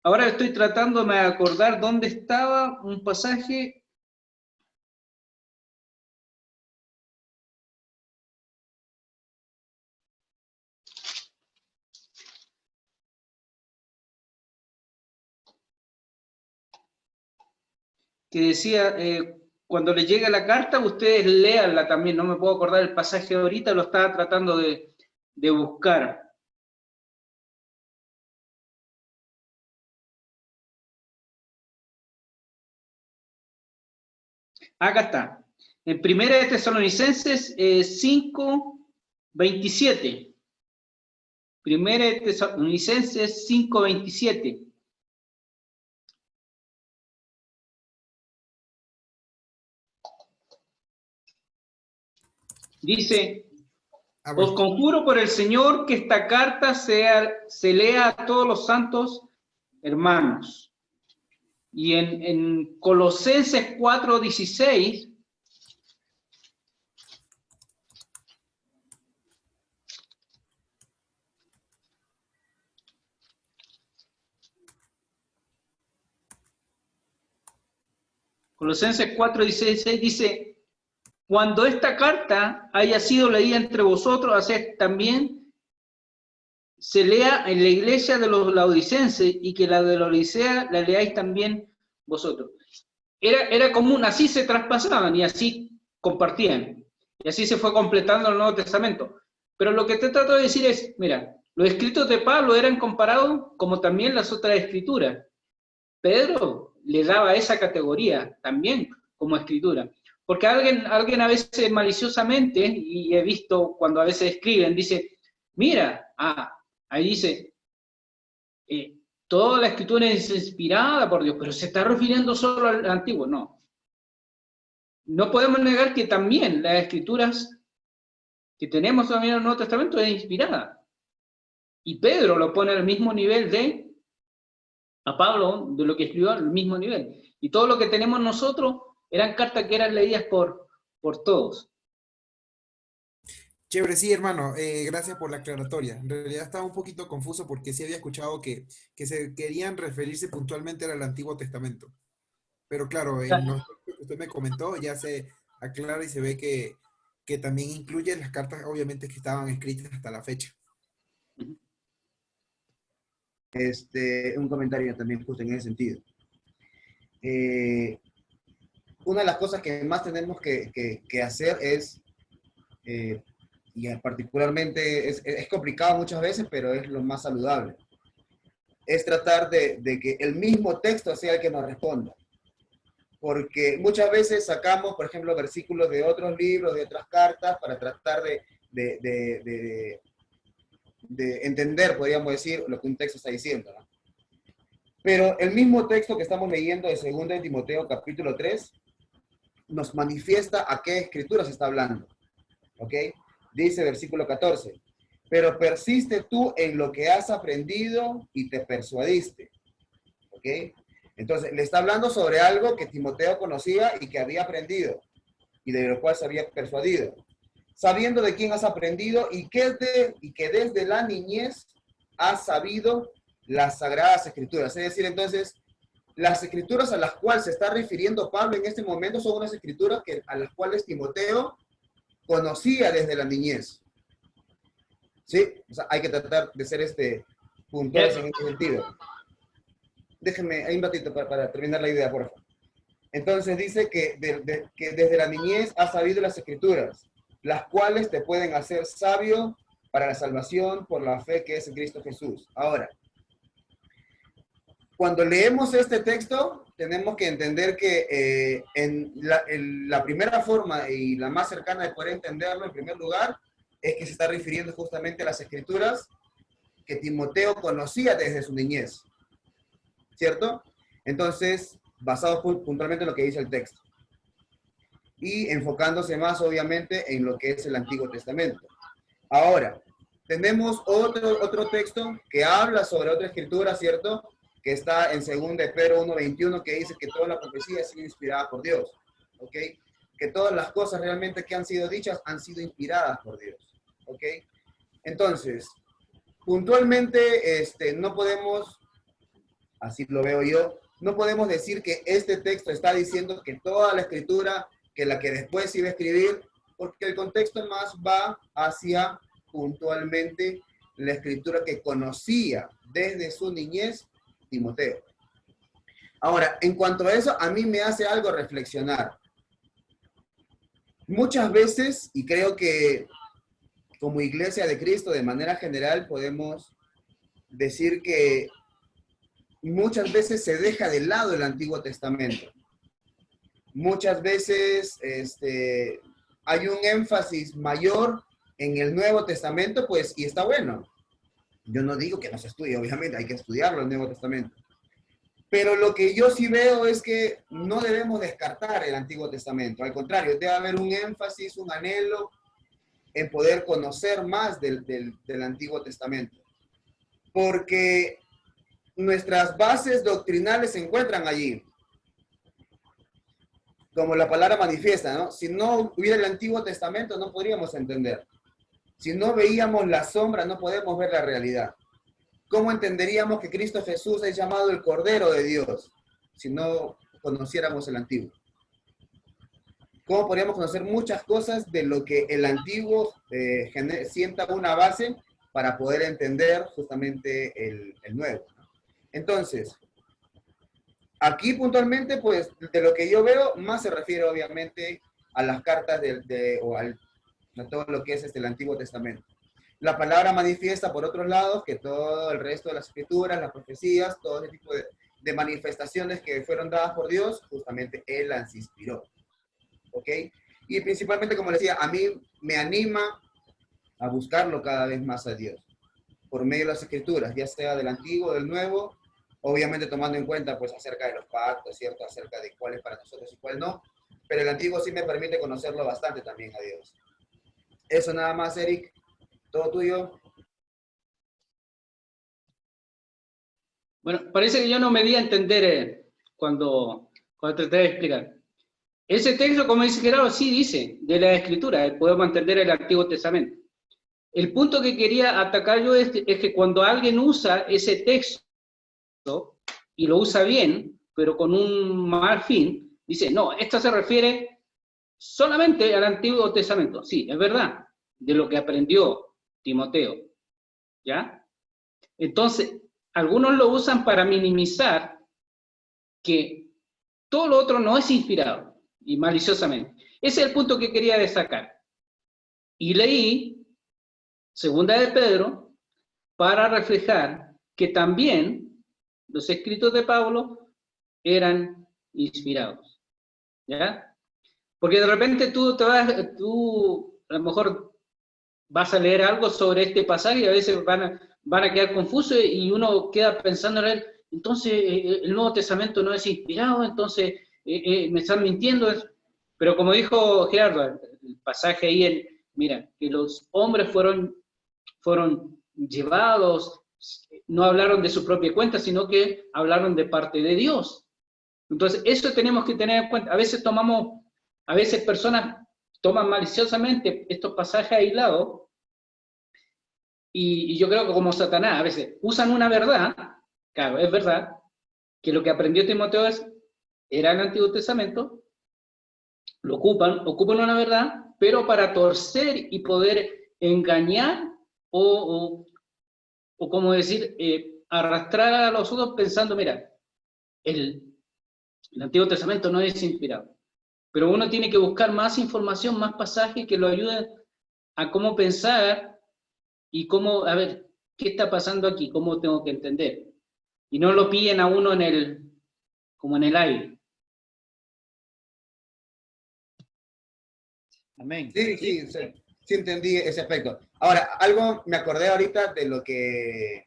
Ahora estoy tratando de acordar dónde estaba un pasaje. Que decía, cuando les llegue la carta, ustedes léanla también. No me puedo acordar el pasaje ahorita, lo estaba tratando de buscar. Acá está. En Primera de Tesalonicenses 5:27. Primera de Tesalonicenses 5:27. Dice, os conjuro por el Señor que esta carta se lea a todos los santos hermanos. Y en Colosenses 4:16, Colosenses 4:16 dice, cuando esta carta haya sido leída entre vosotros, haced también se lea en la iglesia de los laodicenses y que la de la Odisea la leáis también vosotros. Era común, así se traspasaban y así compartían. Y así se fue completando el Nuevo Testamento. Pero lo que te trato de decir es, mira, los escritos de Pablo eran comparados como también las otras escrituras. Pedro le daba esa categoría también como escritura. Porque alguien a veces maliciosamente, y he visto cuando a veces escriben, dice, mira, ahí dice, toda la escritura es inspirada por Dios, pero se está refiriendo solo al Antiguo. No. No podemos negar que también las escrituras que tenemos también en el Nuevo Testamento es inspirada. Y Pedro lo pone al mismo nivel a Pablo, de lo que escribió al mismo nivel. Y todo lo que tenemos nosotros eran cartas que eran leídas por todos. Chévere, sí, hermano, gracias por la aclaratoria. En realidad estaba un poquito confuso porque sí había escuchado que se querían referirse puntualmente al Antiguo Testamento. Pero claro, en lo que usted me comentó ya se aclara y se ve que también incluye las cartas, obviamente, que estaban escritas hasta la fecha. Un comentario también justo en ese sentido. Una de las cosas que más tenemos que hacer es, y particularmente es complicado muchas veces, pero es lo más saludable, es tratar de que el mismo texto sea el que nos responda. Porque muchas veces sacamos, por ejemplo, versículos de otros libros, de otras cartas, para tratar de entender, podríamos decir, lo que un texto está diciendo, ¿no? Pero el mismo texto que estamos leyendo de 2 de Timoteo capítulo 3 nos manifiesta a qué escritura se está hablando. ¿Ok? Dice versículo 14, pero persiste tú en lo que has aprendido y te persuadiste. ¿Ok? Entonces, le está hablando sobre algo que Timoteo conocía y que había aprendido y de lo cual se había persuadido. Sabiendo de quién has aprendido y que desde la niñez has sabido las sagradas escrituras. Es decir, entonces, las escrituras a las cuales se está refiriendo Pablo en este momento son unas escrituras a las cuales Timoteo conocía desde la niñez. ¿Sí? O sea, hay que tratar de ser puntuales en este sentido. Déjenme ahí un ratito para terminar la idea, por favor. Entonces dice que desde la niñez has sabido las escrituras, las cuales te pueden hacer sabio para la salvación por la fe que es en Cristo Jesús. Ahora, cuando leemos este texto, tenemos que entender que en la primera forma y la más cercana de poder entenderlo, en primer lugar, es que se está refiriendo justamente a las escrituras que Timoteo conocía desde su niñez. ¿cierto? Entonces, basado puntualmente en lo que dice el texto. Y enfocándose más, obviamente, en lo que es el Antiguo Testamento. Ahora, tenemos otro texto que habla sobre otra escritura, ¿cierto? Que está en 2 de Pedro 1:21, que dice que toda la profecía ha sido inspirada por Dios, ¿ok? Que todas las cosas realmente que han sido dichas han sido inspiradas por Dios, ¿ok? Entonces, puntualmente, no podemos, así lo veo yo, no podemos decir que este texto está diciendo que toda la escritura, que la que después iba a escribir, porque el contexto más va hacia puntualmente la escritura que conocía desde su niñez Timoteo. Ahora, en cuanto a eso, a mí me hace algo reflexionar. Muchas veces, y creo que como Iglesia de Cristo, de manera general, podemos decir que muchas veces se deja de lado el Antiguo Testamento. Muchas veces hay un énfasis mayor en el Nuevo Testamento, pues, y está bueno. Yo no digo que no se estudie, obviamente, hay que estudiarlo el Nuevo Testamento. Pero lo que yo sí veo es que no debemos descartar el Antiguo Testamento. Al contrario, debe haber un énfasis, un anhelo en poder conocer más del Antiguo Testamento. Porque nuestras bases doctrinales se encuentran allí. Como la palabra manifiesta, ¿no? Si no hubiera el Antiguo Testamento, no podríamos entender. Si no veíamos la sombra, no podemos ver la realidad. ¿Cómo entenderíamos que Cristo Jesús es llamado el Cordero de Dios si no conociéramos el Antiguo? ¿Cómo podríamos conocer muchas cosas de lo que el Antiguo sienta una base para poder entender justamente el Nuevo? Entonces, aquí puntualmente, pues, de lo que yo veo, más se refiere obviamente a las cartas a todo lo que es el Antiguo Testamento. La palabra manifiesta, por otros lados, que todo el resto de las escrituras, las profecías, todo ese tipo de manifestaciones que fueron dadas por Dios, justamente Él las inspiró. ¿Ok? Y principalmente, como les decía, a mí me anima a buscarlo cada vez más a Dios, por medio de las escrituras, ya sea del Antiguo o del Nuevo, obviamente tomando en cuenta, pues, acerca de los pactos, ¿cierto? Acerca de cuál es para nosotros y cuál no, pero el Antiguo sí me permite conocerlo bastante también a Dios. Eso nada más, Eric. ¿Todo tuyo? Bueno, parece que yo no me di a entender cuando traté de explicar. Ese texto, como dice Gerardo, sí dice de la Escritura, podemos entender el Antiguo Testamento. El punto que quería atacar yo es que cuando alguien usa ese texto y lo usa bien, pero con un mal fin, dice, no, esto se refiere solamente al Antiguo Testamento. Sí, es verdad, de lo que aprendió Timoteo, ¿ya? Entonces, algunos lo usan para minimizar que todo lo otro no es inspirado y maliciosamente. Ese es el punto que quería destacar. Y leí 2 de Pedro para reflejar que también los escritos de Pablo eran inspirados, ¿ya? Porque de repente tú a lo mejor vas a leer algo sobre este pasaje y a veces van a quedar confusos y uno queda pensando en él, entonces el Nuevo Testamento no es inspirado, entonces me están mintiendo. Pero como dijo Gerardo, el pasaje ahí, mira, que los hombres fueron llevados, no hablaron de su propia cuenta, sino que hablaron de parte de Dios. Entonces, eso tenemos que tener en cuenta. A veces personas toman maliciosamente estos pasajes aislados, y yo creo que como Satanás, a veces usan una verdad, claro, es verdad, que lo que aprendió Timoteo era el Antiguo Testamento, lo ocupan una verdad, pero para torcer y poder engañar o como decir, arrastrar a los otros pensando, mira, el Antiguo Testamento no es inspirado. Pero uno tiene que buscar más información, más pasajes que lo ayuden a cómo pensar y cómo, a ver, ¿qué está pasando aquí? ¿Cómo tengo que entender? Y no lo pillen a uno como en el aire. Amén. Sí entendí ese aspecto. Ahora, algo me acordé ahorita de lo que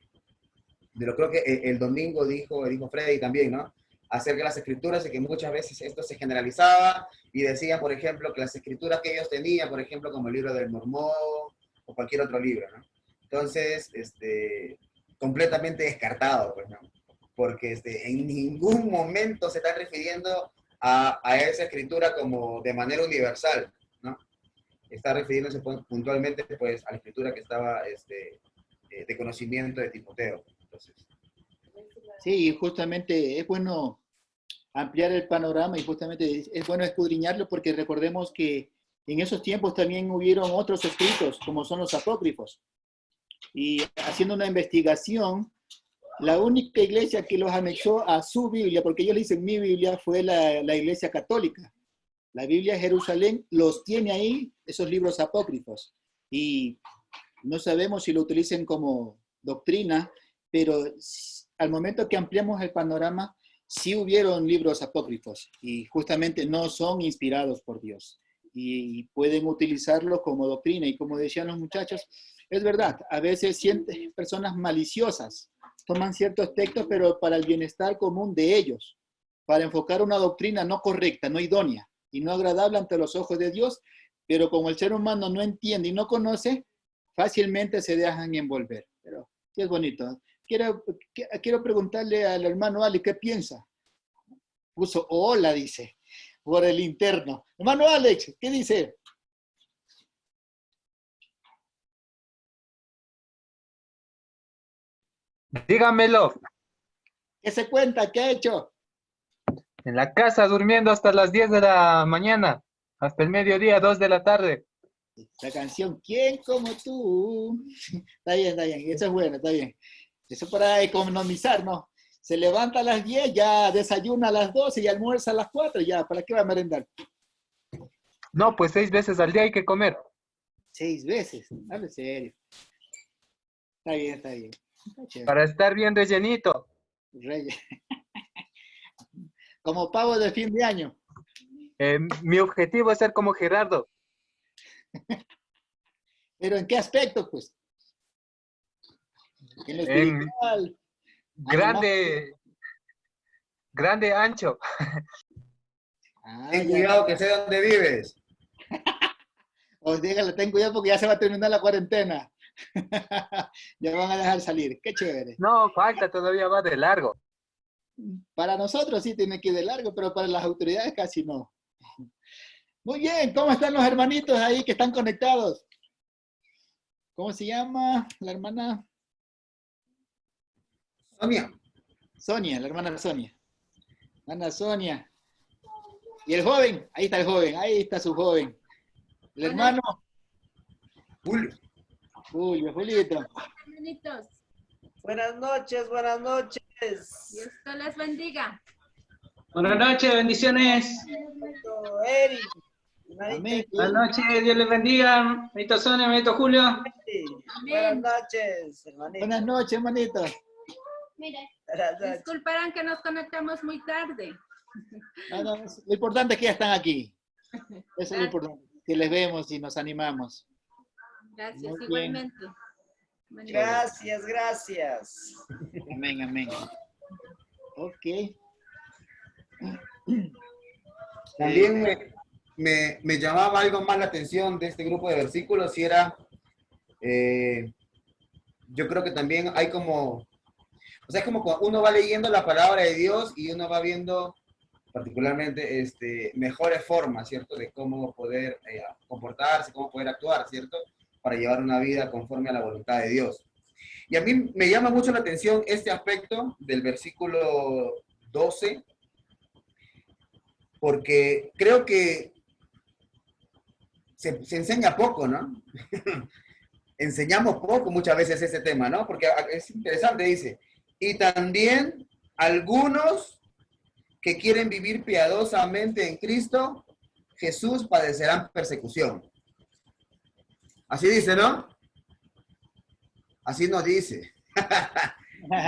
de lo creo que el domingo dijo Freddy también, ¿no? Acerca de las escrituras y que muchas veces esto se generalizaba y decían, por ejemplo, que las escrituras que ellos tenían, por ejemplo, como el libro del Mormón o cualquier otro libro, ¿no? Entonces, completamente descartado, pues, ¿no? Porque en ningún momento se está refiriendo a esa escritura como de manera universal, ¿no? Está refiriéndose puntualmente, pues, a la escritura que estaba de conocimiento de Timoteo. Entonces, Sí, justamente es bueno ampliar el panorama y justamente es bueno escudriñarlo porque recordemos que en esos tiempos también hubieron otros escritos, como son los apócrifos. Y haciendo una investigación, la única iglesia que los anexó a su Biblia, porque ellos le dicen mi Biblia, fue la iglesia católica. La Biblia de Jerusalén los tiene ahí, esos libros apócrifos. Y no sabemos si lo utilicen como doctrina, pero al momento que ampliamos el panorama, sí hubieron libros apócrifos y justamente no son inspirados por Dios. Y pueden utilizarlo como doctrina. Y como decían los muchachos, es verdad, a veces personas maliciosas toman ciertos textos, pero para el bienestar común de ellos, para enfocar una doctrina no correcta, no idónea y no agradable ante los ojos de Dios, pero como el ser humano no entiende y no conoce, fácilmente se dejan envolver. Pero sí es bonito. Quiero preguntarle al hermano Ali, ¿qué piensa? Puso hola, dice, por el interno. Hermano Alex, ¿qué dice? Dígamelo. ¿Qué se cuenta? ¿Qué ha hecho? En la casa durmiendo hasta las 10 de la mañana, hasta el mediodía, 2 de la tarde. La canción ¿Quién como tú? Está bien, eso es bueno, está bien. Eso para economizar, ¿no? Se levanta a las 10, ya desayuna a las 12 y almuerza a las 4, ya, ¿para qué va a merendar? No, pues 6 veces al día hay que comer. 6 veces, hable serio. Está bien, está bien. Está chévere. Para estar bien rellenito. Reyes. Como pavo de fin de año. Mi objetivo es ser como Gerardo. ¿Pero en qué aspecto, pues? En lo En espiritual. grande, ancho. ten Ya. cuidado que sé dónde vives. Os dígale, ten cuidado porque ya se va a terminar la cuarentena. Ya van a dejar salir. Qué chévere. No, falta, todavía va de largo. Para nosotros sí tiene que ir de largo, pero para las autoridades casi no. Muy bien, ¿cómo están los hermanitos ahí que están conectados? ¿Cómo se llama la hermana? Sonia. Sonia, la hermana Sonia. Hermana Sonia. Y el joven, ahí está el joven, ahí está su joven. El hermano, Julio. Julito. Hermanitos, Buenas noches, buenas noches. Dios te les bendiga. Buenas noches, bendiciones. Hermanito Eric, Amén. Buenas noches, Dios les bendiga. Hermanito Sonia, hermanito Julio. Buenas noches, hermanito. Buenas noches, hermanito. Buenas noches. Disculparán que nos conectamos muy tarde. No, lo importante es que ya están aquí. Eso es lo importante, que les vemos y nos animamos. Gracias, Muy bien. igualmente. Gracias, gracias. Amén, amén. Ok. También me llamaba algo más la atención de este grupo de versículos y era, yo creo que también hay como, o sea, es como cuando uno va leyendo la palabra de Dios y uno va viendo particularmente mejores formas, ¿cierto? De cómo poder comportarse, cómo poder actuar, ¿cierto? Para llevar una vida conforme a la voluntad de Dios. Y a mí me llama mucho la atención este aspecto del versículo 12, porque creo que se enseña poco, ¿no? Enseñamos poco muchas veces ese tema, ¿no? Porque es interesante, dice, y también algunos que quieren vivir piadosamente en Cristo, Jesús padecerán persecución. Así dice, ¿no? Así nos dice.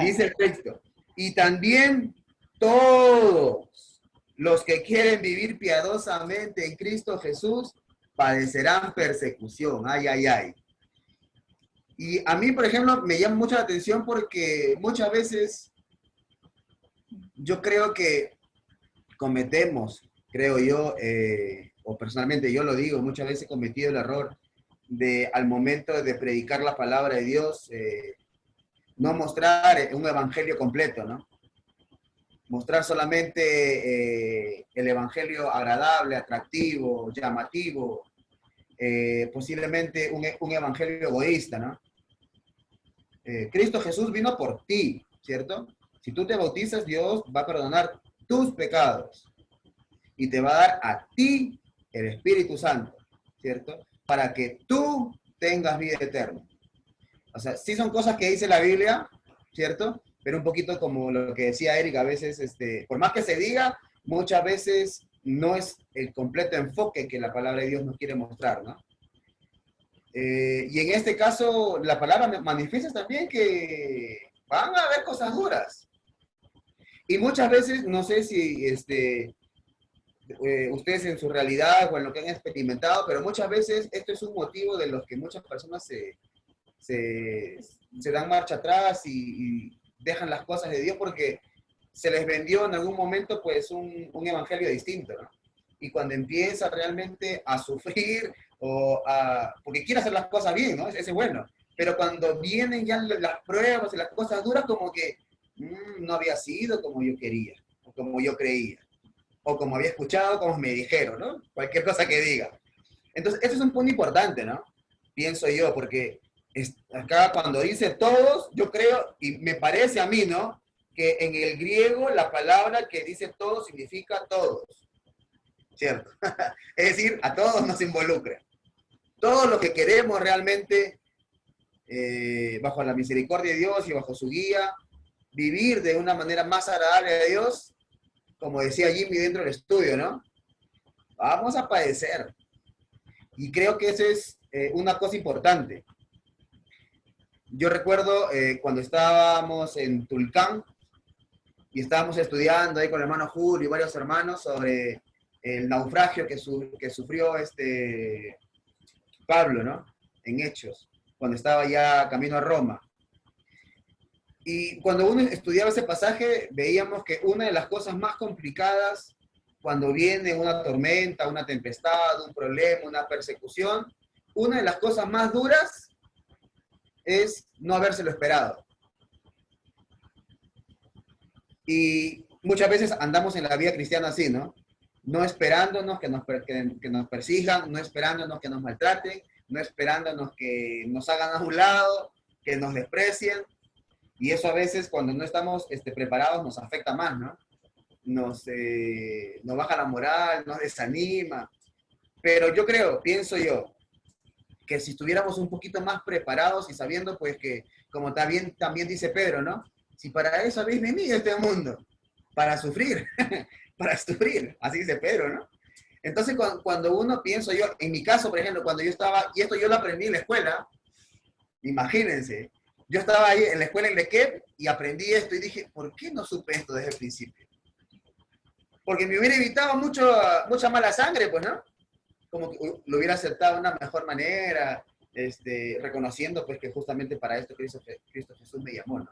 Dice el texto. Y también todos los que quieren vivir piadosamente en Cristo Jesús padecerán persecución. Ay, ay, ay. Y a mí, por ejemplo, me llama mucho la atención porque muchas veces yo creo que cometemos, creo yo, o personalmente yo lo digo, muchas veces he cometido el error de al momento de predicar la palabra de Dios, no mostrar un evangelio completo, ¿no? Mostrar solamente el evangelio agradable, atractivo, llamativo, posiblemente un evangelio egoísta, ¿no? Cristo Jesús vino por ti, ¿cierto? Si tú te bautizas, Dios va a perdonar tus pecados y te va a dar a ti el Espíritu Santo, ¿cierto? Para que tú tengas vida eterna. O sea, sí son cosas que dice la Biblia, ¿cierto? Pero un poquito como lo que decía Eric, a veces, por más que se diga, muchas veces no es el completo enfoque que la palabra de Dios nos quiere mostrar, ¿no? Y en este caso, la palabra manifiesta también que van a haber cosas duras. Y muchas veces, no sé si ustedes en su realidad o en lo que han experimentado, pero muchas veces esto es un motivo de los que muchas personas se dan marcha atrás y dejan las cosas de Dios porque se les vendió en algún momento pues un evangelio distinto, ¿no? Y cuando empieza realmente a sufrir porque quiere hacer las cosas bien, ¿no? Ese es bueno. Pero cuando vienen ya las pruebas y las cosas duras, como que no había sido como yo quería, o como yo creía, o como había escuchado, como me dijeron, ¿no? Cualquier cosa que diga. Entonces, eso es un punto importante, ¿no? Pienso yo, porque acá cuando dice todos, yo creo, y me parece a mí, ¿no? Que en el griego la palabra que dice todos significa todos, ¿cierto? Es decir, a todos nos involucra. Todo lo que queremos realmente, bajo la misericordia de Dios y bajo su guía, vivir de una manera más agradable a Dios, como decía Jimmy dentro del estudio, ¿no? Vamos a padecer. Y creo que eso es una cosa importante. Yo recuerdo cuando estábamos en Tulcán y estábamos estudiando ahí con el hermano Julio y varios hermanos sobre el naufragio que sufrió Pablo, ¿no? En Hechos, cuando estaba ya camino a Roma. Y cuando uno estudiaba ese pasaje, veíamos que una de las cosas más complicadas cuando viene una tormenta, una tempestad, un problema, una persecución, una de las cosas más duras es no habérselo esperado. Y muchas veces andamos en la vida cristiana así, ¿no? No esperándonos que nos persigan, no esperándonos que nos maltraten, no esperándonos que nos hagan a un lado, que nos desprecien. Y eso a veces cuando no estamos preparados nos afecta más, ¿no? Nos baja la moral, nos desanima. Pero yo creo, pienso yo, que si estuviéramos un poquito más preparados y sabiendo pues que, como también dice Pedro, ¿no? Si para eso habéis venido a este mundo, para sufrir, para sufrir, así dice Pedro, ¿no? Entonces cuando uno, pienso yo, en mi caso, por ejemplo, cuando yo estaba, y esto yo lo aprendí en la escuela, imagínense, yo estaba ahí en la escuela en Lequep y aprendí esto y dije, ¿por qué no supe esto desde el principio? Porque me hubiera evitado mucha mala sangre, pues, ¿no? Como que lo hubiera aceptado de una mejor manera, reconociendo pues que justamente para esto Cristo Jesús me llamó, ¿no?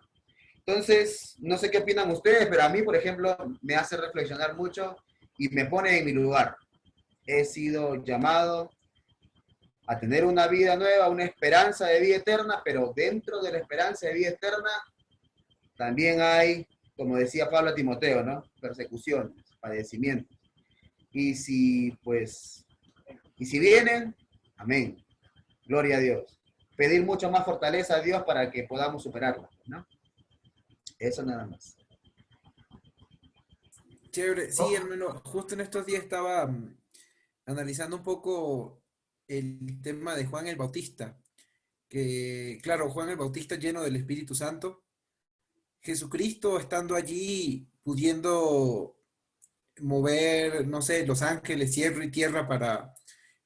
Entonces, no sé qué opinan ustedes, pero a mí, por ejemplo, me hace reflexionar mucho y me pone en mi lugar. He sido llamado a tener una vida nueva, una esperanza de vida eterna, pero dentro de la esperanza de vida eterna también hay, como decía Pablo a Timoteo, ¿no? Persecuciones, padecimientos. Y si vienen, amén. Gloria a Dios. Pedir mucho más fortaleza a Dios para que podamos superarla, ¿no? Eso nada más. Chévere. Sí, hermano, justo en estos días estaba analizando un poco el tema de Juan el Bautista, que claro, Juan el Bautista lleno del Espíritu Santo, Jesucristo estando allí pudiendo mover, no sé, los ángeles, cielo y tierra para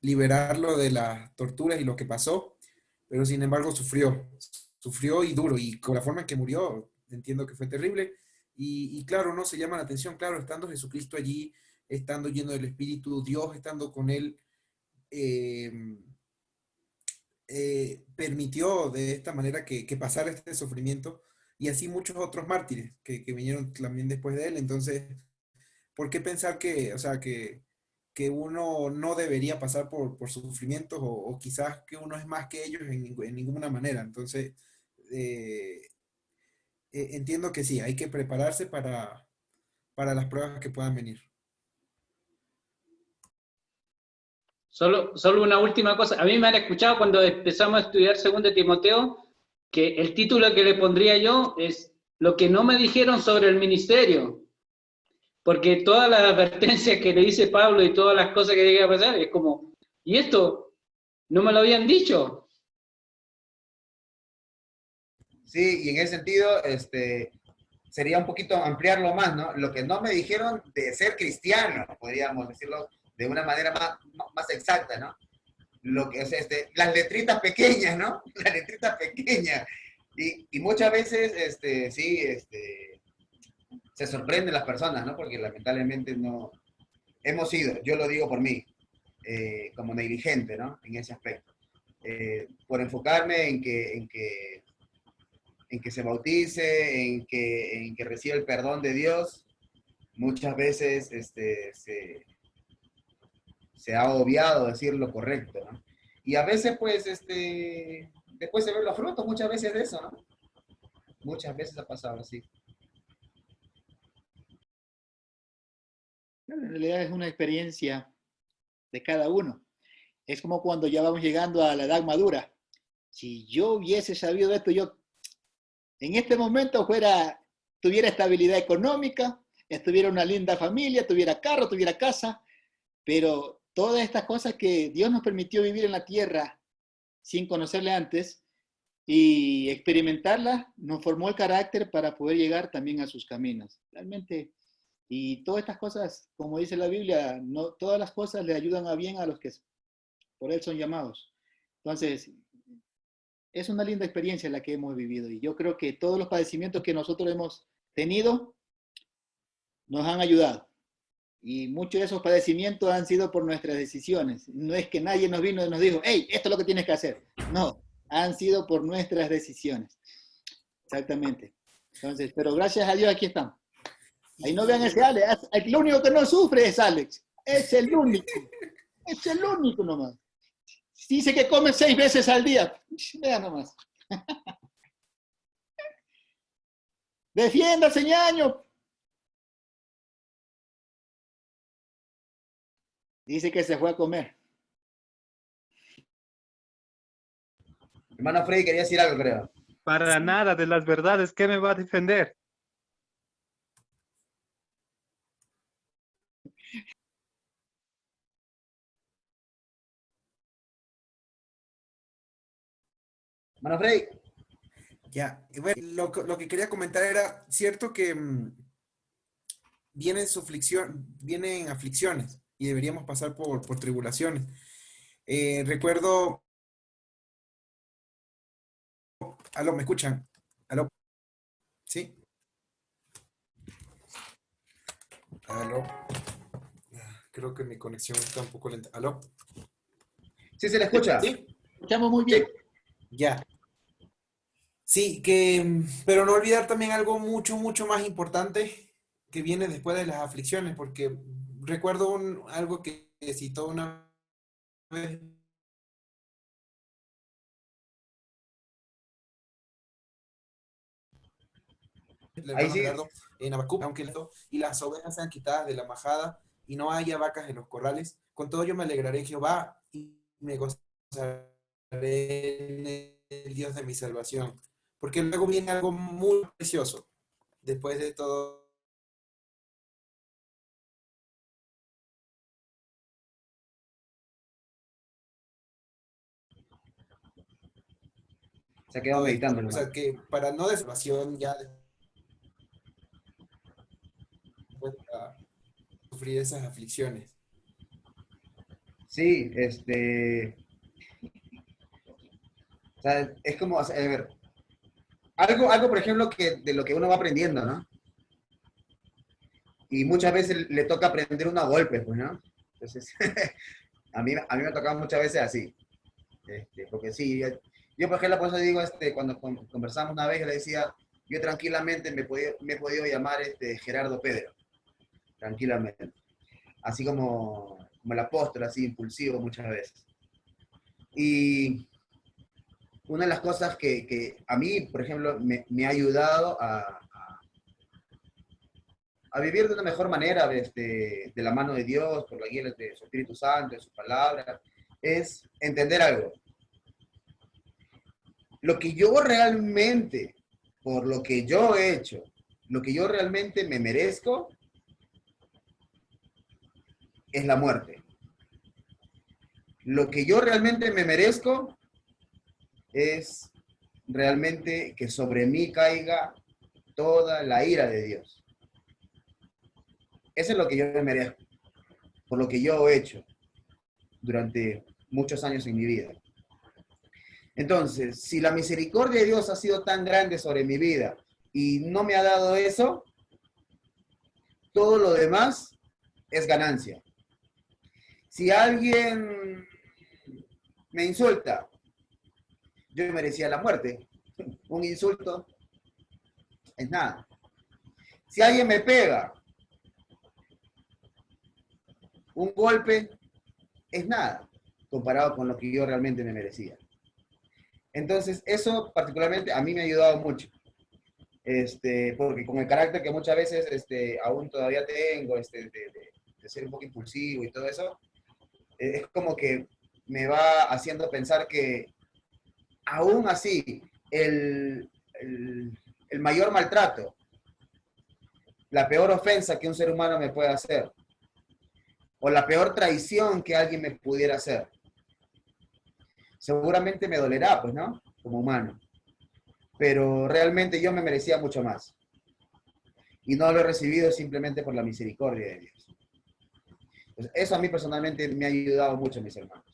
liberarlo de las torturas y lo que pasó, pero sin embargo sufrió y duro, y con la forma en que murió, entiendo que fue terrible, y claro, no se llama la atención, claro, estando Jesucristo allí, estando lleno del Espíritu, Dios estando con él, permitió de esta manera que pasara este sufrimiento, y así muchos otros mártires que vinieron también después de él. Entonces, ¿por qué pensar que, o sea, que uno no debería pasar por sufrimientos, o quizás que uno es más que ellos en ninguna manera? Entonces, eh, entiendo que sí, hay que prepararse para las pruebas que puedan venir. Solo una última cosa. A mí me han escuchado cuando empezamos a estudiar 2 Timoteo, que el título que le pondría yo es Lo que no me dijeron sobre el ministerio. Porque todas las advertencias que le dice Pablo y todas las cosas que llega a pasar, es como, ¿y esto no me lo habían dicho? Sí, y en ese sentido, sería un poquito ampliarlo más, ¿no? Lo que no me dijeron de ser cristiano, podríamos decirlo de una manera más exacta, ¿no? Lo que es las letritas pequeñas, ¿no? Las letritas pequeñas. Y muchas veces, se sorprenden las personas, ¿no? Porque lamentablemente no hemos sido, yo lo digo por mí, como negligente, ¿no? En ese aspecto. Por enfocarme en que se bautice, en que reciba el perdón de Dios, muchas veces se ha obviado decir lo correcto, ¿no? Y a veces, pues, después se ven los frutos, muchas veces de eso, ¿no? Muchas veces ha pasado así. En realidad es una experiencia de cada uno. Es como cuando ya vamos llegando a la edad madura. Si yo hubiese sabido esto, yo en este momento tuviera estabilidad económica, estuviera una linda familia, tuviera carro, tuviera casa, pero todas estas cosas que Dios nos permitió vivir en la tierra sin conocerle antes y experimentarlas, nos formó el carácter para poder llegar también a sus caminos. Realmente, y todas estas cosas, como dice la Biblia, no, todas las cosas le ayudan a bien a los que por Él son llamados. Entonces, es una linda experiencia la que hemos vivido, y yo creo que todos los padecimientos que nosotros hemos tenido nos han ayudado. Y muchos de esos padecimientos han sido por nuestras decisiones. No es que nadie nos vino y nos dijo, hey, esto es lo que tienes que hacer. No, han sido por nuestras decisiones. Exactamente. Entonces, pero gracias a Dios aquí estamos. Ahí no vean ese Alex. Lo único que no sufre es Alex. Es el único. Es el único nomás. Dice que come 6 veces al día. Vean nomás. Defiéndase, ñaño. Dice que se fue a comer. Hermano Freddy quería decir algo, creo. Para nada de las verdades, ¿qué me va a defender? Hermano Freddy. Ya, y bueno, lo que quería comentar era, cierto que vienen aflicciones, y deberíamos pasar por tribulaciones. Recuerdo, aló, ¿me escuchan? Aló, ¿sí? Aló, creo que mi conexión está un poco lenta. ¿Aló? Sí, se le escucha. ¿Sí? Escuchamos muy bien. Ya. Sí, pero no olvidar también algo mucho, mucho más importante que viene después de las aflicciones, porque recuerdo algo que citó una vez el Ahí hermano sí. Gerardo en Habacuc, y las ovejas sean quitadas de la majada y no haya vacas en los corrales, con todo yo me alegraré en Jehová y me gozaré en el Dios de mi salvación. Porque luego viene algo muy precioso después de todo. Se ha quedado meditando, O hermano. sea, que para no de salvación ya después de sufrir esas aflicciones. Sí, o sea, es como, a ver, algo, por ejemplo, que de lo que uno va aprendiendo, ¿no? Y muchas veces le toca aprender uno a golpes, pues, ¿no? Entonces, a mí me ha tocado muchas veces así. Porque sí, yo por ejemplo, por eso digo, cuando conversamos una vez, yo le decía, yo tranquilamente me he podido llamar Gerardo Pedro, tranquilamente. Así como el apóstol, así impulsivo muchas veces. Y una de las cosas que a mí, por ejemplo, me ha ayudado a vivir de una mejor manera de la mano de Dios, por la guía de su Espíritu Santo, de su palabra, es entender algo. Lo que yo realmente, por lo que yo he hecho, lo que yo realmente me merezco, es la muerte. Lo que yo realmente me merezco es realmente que sobre mí caiga toda la ira de Dios. Eso es lo que yo me merezco, por lo que yo he hecho durante muchos años en mi vida. Entonces, si la misericordia de Dios ha sido tan grande sobre mi vida y no me ha dado eso, todo lo demás es ganancia. Si alguien me insulta, yo merecía la muerte. Un insulto es nada. Si alguien me pega, un golpe es nada, comparado con lo que yo realmente me merecía. Entonces, eso particularmente a mí me ha ayudado mucho. Porque con el carácter que muchas veces aún todavía tengo, de ser un poco impulsivo y todo eso, es como que me va haciendo pensar que aún así, el mayor maltrato, la peor ofensa que un ser humano me puede hacer, o la peor traición que alguien me pudiera hacer, seguramente me dolerá, pues, ¿no? Como humano. Pero realmente yo me merecía mucho más. Y no lo he recibido simplemente por la misericordia de Dios. Entonces, eso a mí personalmente me ha ayudado mucho, mis hermanos.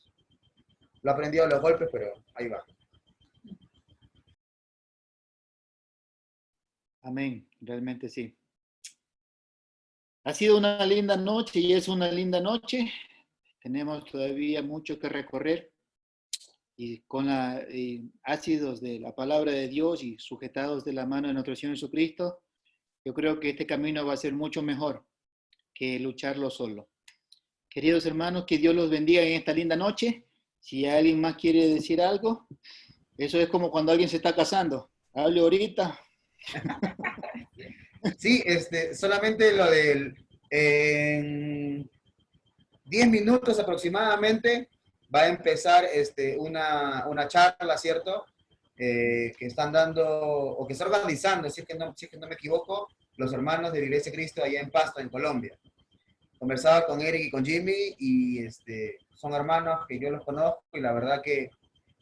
Lo he aprendido a los golpes, pero ahí va. Amén, realmente sí. Ha sido una linda noche y es una linda noche. Tenemos todavía mucho que recorrer y con ácidos de la palabra de Dios y sujetados de la mano de nuestro Señor Jesucristo, yo creo que este camino va a ser mucho mejor que lucharlo solo. Queridos hermanos, que Dios los bendiga en esta linda noche. Si alguien más quiere decir algo, eso es como cuando alguien se está casando. Hable ahorita. Sí, solamente lo del... En 10 minutos aproximadamente va a empezar una charla, ¿cierto? Que están dando, o que está organizando, si es que no me equivoco, los hermanos de la Iglesia de Cristo allá en Pasto, en Colombia. Conversaba con Eric y con Jimmy y son hermanos que yo los conozco y la verdad que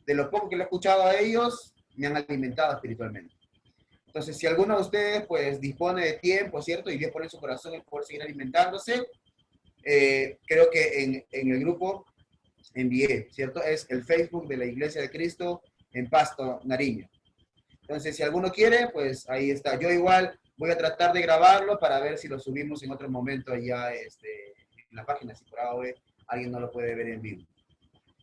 de lo poco que le he escuchado a ellos, me han alimentado espiritualmente. Entonces, si alguno de ustedes pues dispone de tiempo, ¿cierto? Y Dios pone en su corazón el poder seguir alimentándose, creo que en el grupo envié, ¿cierto? Es el Facebook de la Iglesia de Cristo en Pasto, Nariño. Entonces, si alguno quiere, pues ahí está. Yo igual voy a tratar de grabarlo para ver si lo subimos en otro momento allá en la página, si por ahora alguien no lo puede ver en vivo.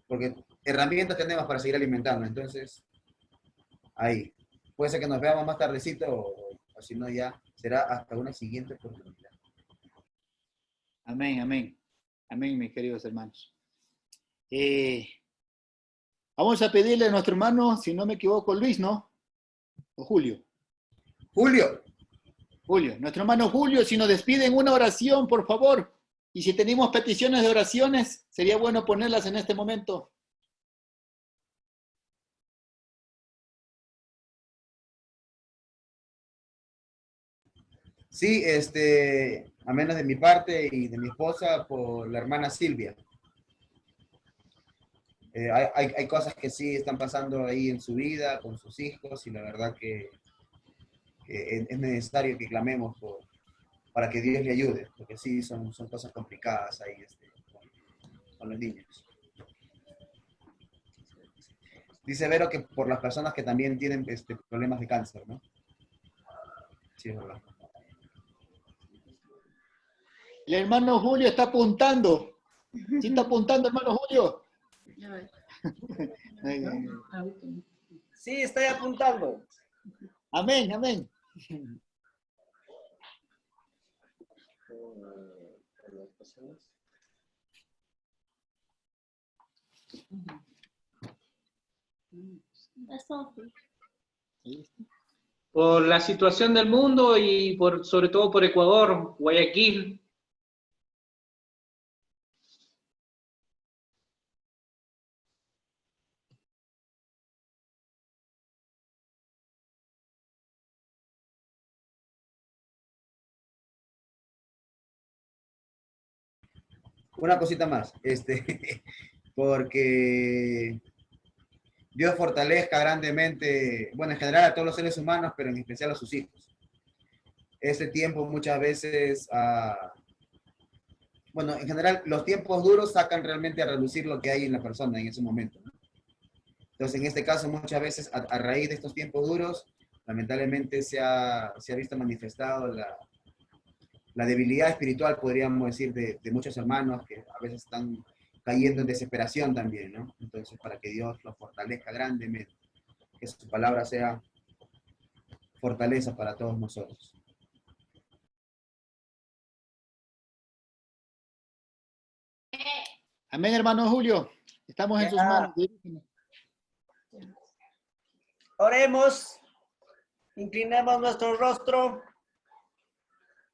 Porque herramientas tenemos para seguir alimentando, entonces, ahí. Puede ser que nos veamos más tardecito o si no ya será hasta una siguiente oportunidad. Amén, amén. Amén, mis queridos hermanos. Vamos a pedirle a nuestro hermano, si no me equivoco, Luis, ¿no? O Julio. Julio. Julio. Nuestro hermano Julio, si nos despide en una oración, por favor. Y si tenemos peticiones de oraciones, sería bueno ponerlas en este momento. Sí, a menos de mi parte y de mi esposa, por la hermana Silvia. Hay cosas que sí están pasando ahí en su vida, con sus hijos, y la verdad que es necesario que clamemos para que Dios le ayude, porque sí, son cosas complicadas ahí con los niños. Dice Vero que por las personas que también tienen problemas de cáncer, ¿no? Sí, es verdad. El hermano Julio está apuntando. ¿Sí está apuntando, hermano Julio? Sí, estoy apuntando. Amén, amén. Por la situación del mundo y sobre todo por Ecuador, Guayaquil. Una cosita más, porque Dios fortalezca grandemente, bueno, en general a todos los seres humanos, pero en especial a sus hijos. Este tiempo muchas veces, bueno, en general los tiempos duros sacan realmente a relucir lo que hay en la persona en ese momento, ¿no? Entonces, en este caso, muchas veces, a raíz de estos tiempos duros, lamentablemente se ha visto manifestado la debilidad espiritual, podríamos decir, de muchos hermanos que a veces están cayendo en desesperación también, ¿no? Entonces, para que Dios los fortalezca grandemente, que su palabra sea fortaleza para todos nosotros. Amén, hermano Julio. Estamos en sus manos. Oremos. Inclinemos nuestro rostro.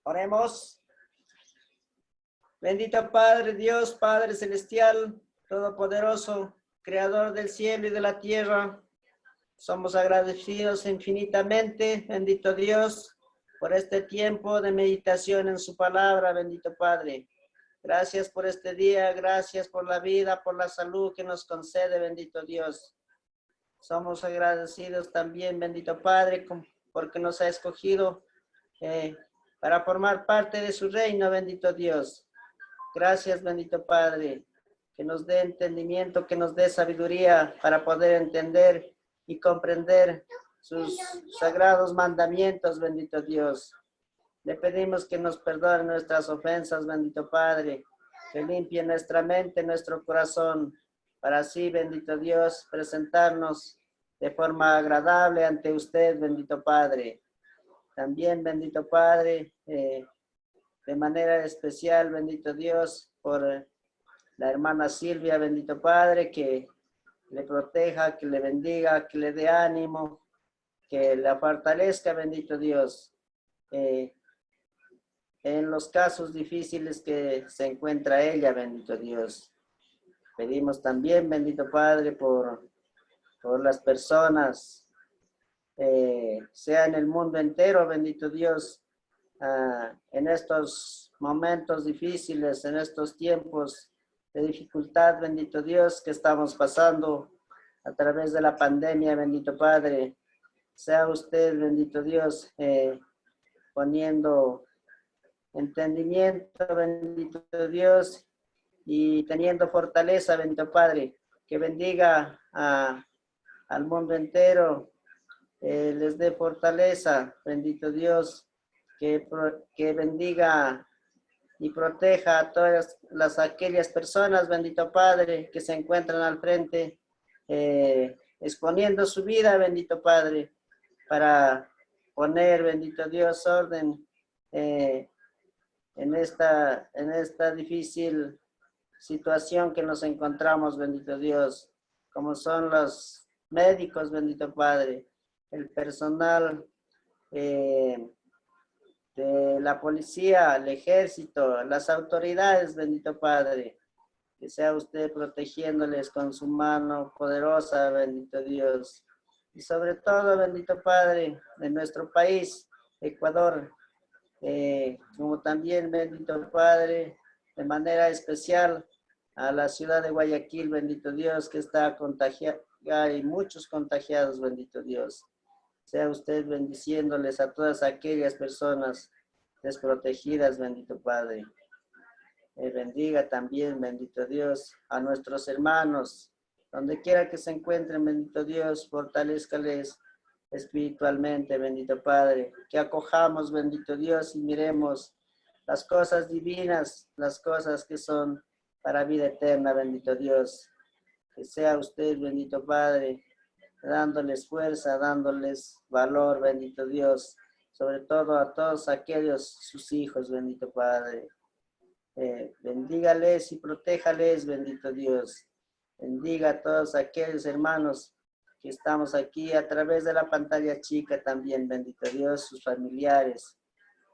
Oremos. Bendito Padre Dios, Padre Celestial, Todopoderoso, Creador del cielo y de la tierra. Somos agradecidos infinitamente, bendito Dios, por este tiempo de meditación en su palabra, bendito Padre. Gracias por este día, gracias por la vida, por la salud que nos concede, bendito Dios. Somos agradecidos también, bendito Padre, porque nos ha escogido para formar parte de su reino, bendito Dios. Gracias, bendito Padre, que nos dé entendimiento, que nos dé sabiduría para poder entender y comprender sus sagrados mandamientos, bendito Dios. Le pedimos que nos perdone nuestras ofensas, bendito Padre, que limpie nuestra mente, nuestro corazón, para así, bendito Dios, presentarnos de forma agradable ante usted, bendito Padre. También, bendito Padre, de manera especial, bendito Dios, por la hermana Silvia, bendito Padre, que le proteja, que le bendiga, que le dé ánimo, que la fortalezca, bendito Dios, en los casos difíciles que se encuentra ella, bendito Dios. Pedimos también, bendito Padre, por las personas, sea en el mundo entero, bendito Dios, en estos momentos difíciles, en estos tiempos de dificultad, bendito Dios, que estamos pasando a través de la pandemia, bendito Padre. Sea usted, bendito Dios, poniendo entendimiento, bendito Dios, y teniendo fortaleza, bendito Padre, que bendiga al mundo entero, les dé fortaleza, bendito Dios, que bendiga y proteja a todas aquellas personas, bendito Padre, que se encuentran al frente, exponiendo su vida, bendito Padre, para poner, bendito Dios, orden en esta difícil situación que nos encontramos, bendito Dios, como son los médicos, bendito Padre, el personal de la policía, el ejército, las autoridades, bendito Padre, que sea usted protegiéndoles con su mano poderosa, bendito Dios. Y sobre todo, bendito Padre, de nuestro país, Ecuador, como también, bendito Padre, de manera especial a la ciudad de Guayaquil, bendito Dios, que está contagiada, hay muchos contagiados, bendito Dios. Sea usted bendiciéndoles a todas aquellas personas desprotegidas, bendito Padre. Bendiga también, bendito Dios, a nuestros hermanos, donde quiera que se encuentren, bendito Dios, fortalézcales espiritualmente, bendito Padre. Que acojamos, bendito Dios, y miremos las cosas divinas, las cosas que son para vida eterna, bendito Dios. que sea usted, bendito Padre, dándoles fuerza, dándoles valor, bendito Dios, sobre todo a todos aquellos sus hijos, bendito Padre. Bendígales y protéjales, bendito Dios. Bendiga a todos aquellos hermanos que estamos aquí a través de la pantalla chica también, bendito Dios, sus familiares.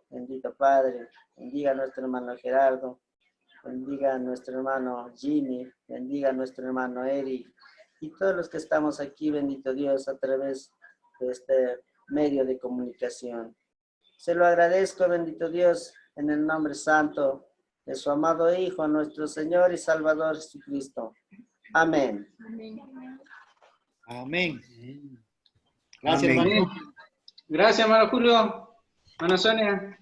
Bendito Padre, bendiga a nuestro hermano Gerardo, bendiga a nuestro hermano Jimmy, bendiga a nuestro hermano Eric y todos los que estamos aquí, bendito Dios, a través de este medio de comunicación. Se lo agradezco, bendito Dios, en el nombre santo de su amado Hijo, nuestro Señor y Salvador Jesucristo. Amén. Amén. Gracias, Amén. hermano. Gracias, hermano Julio. Hermana Sonia.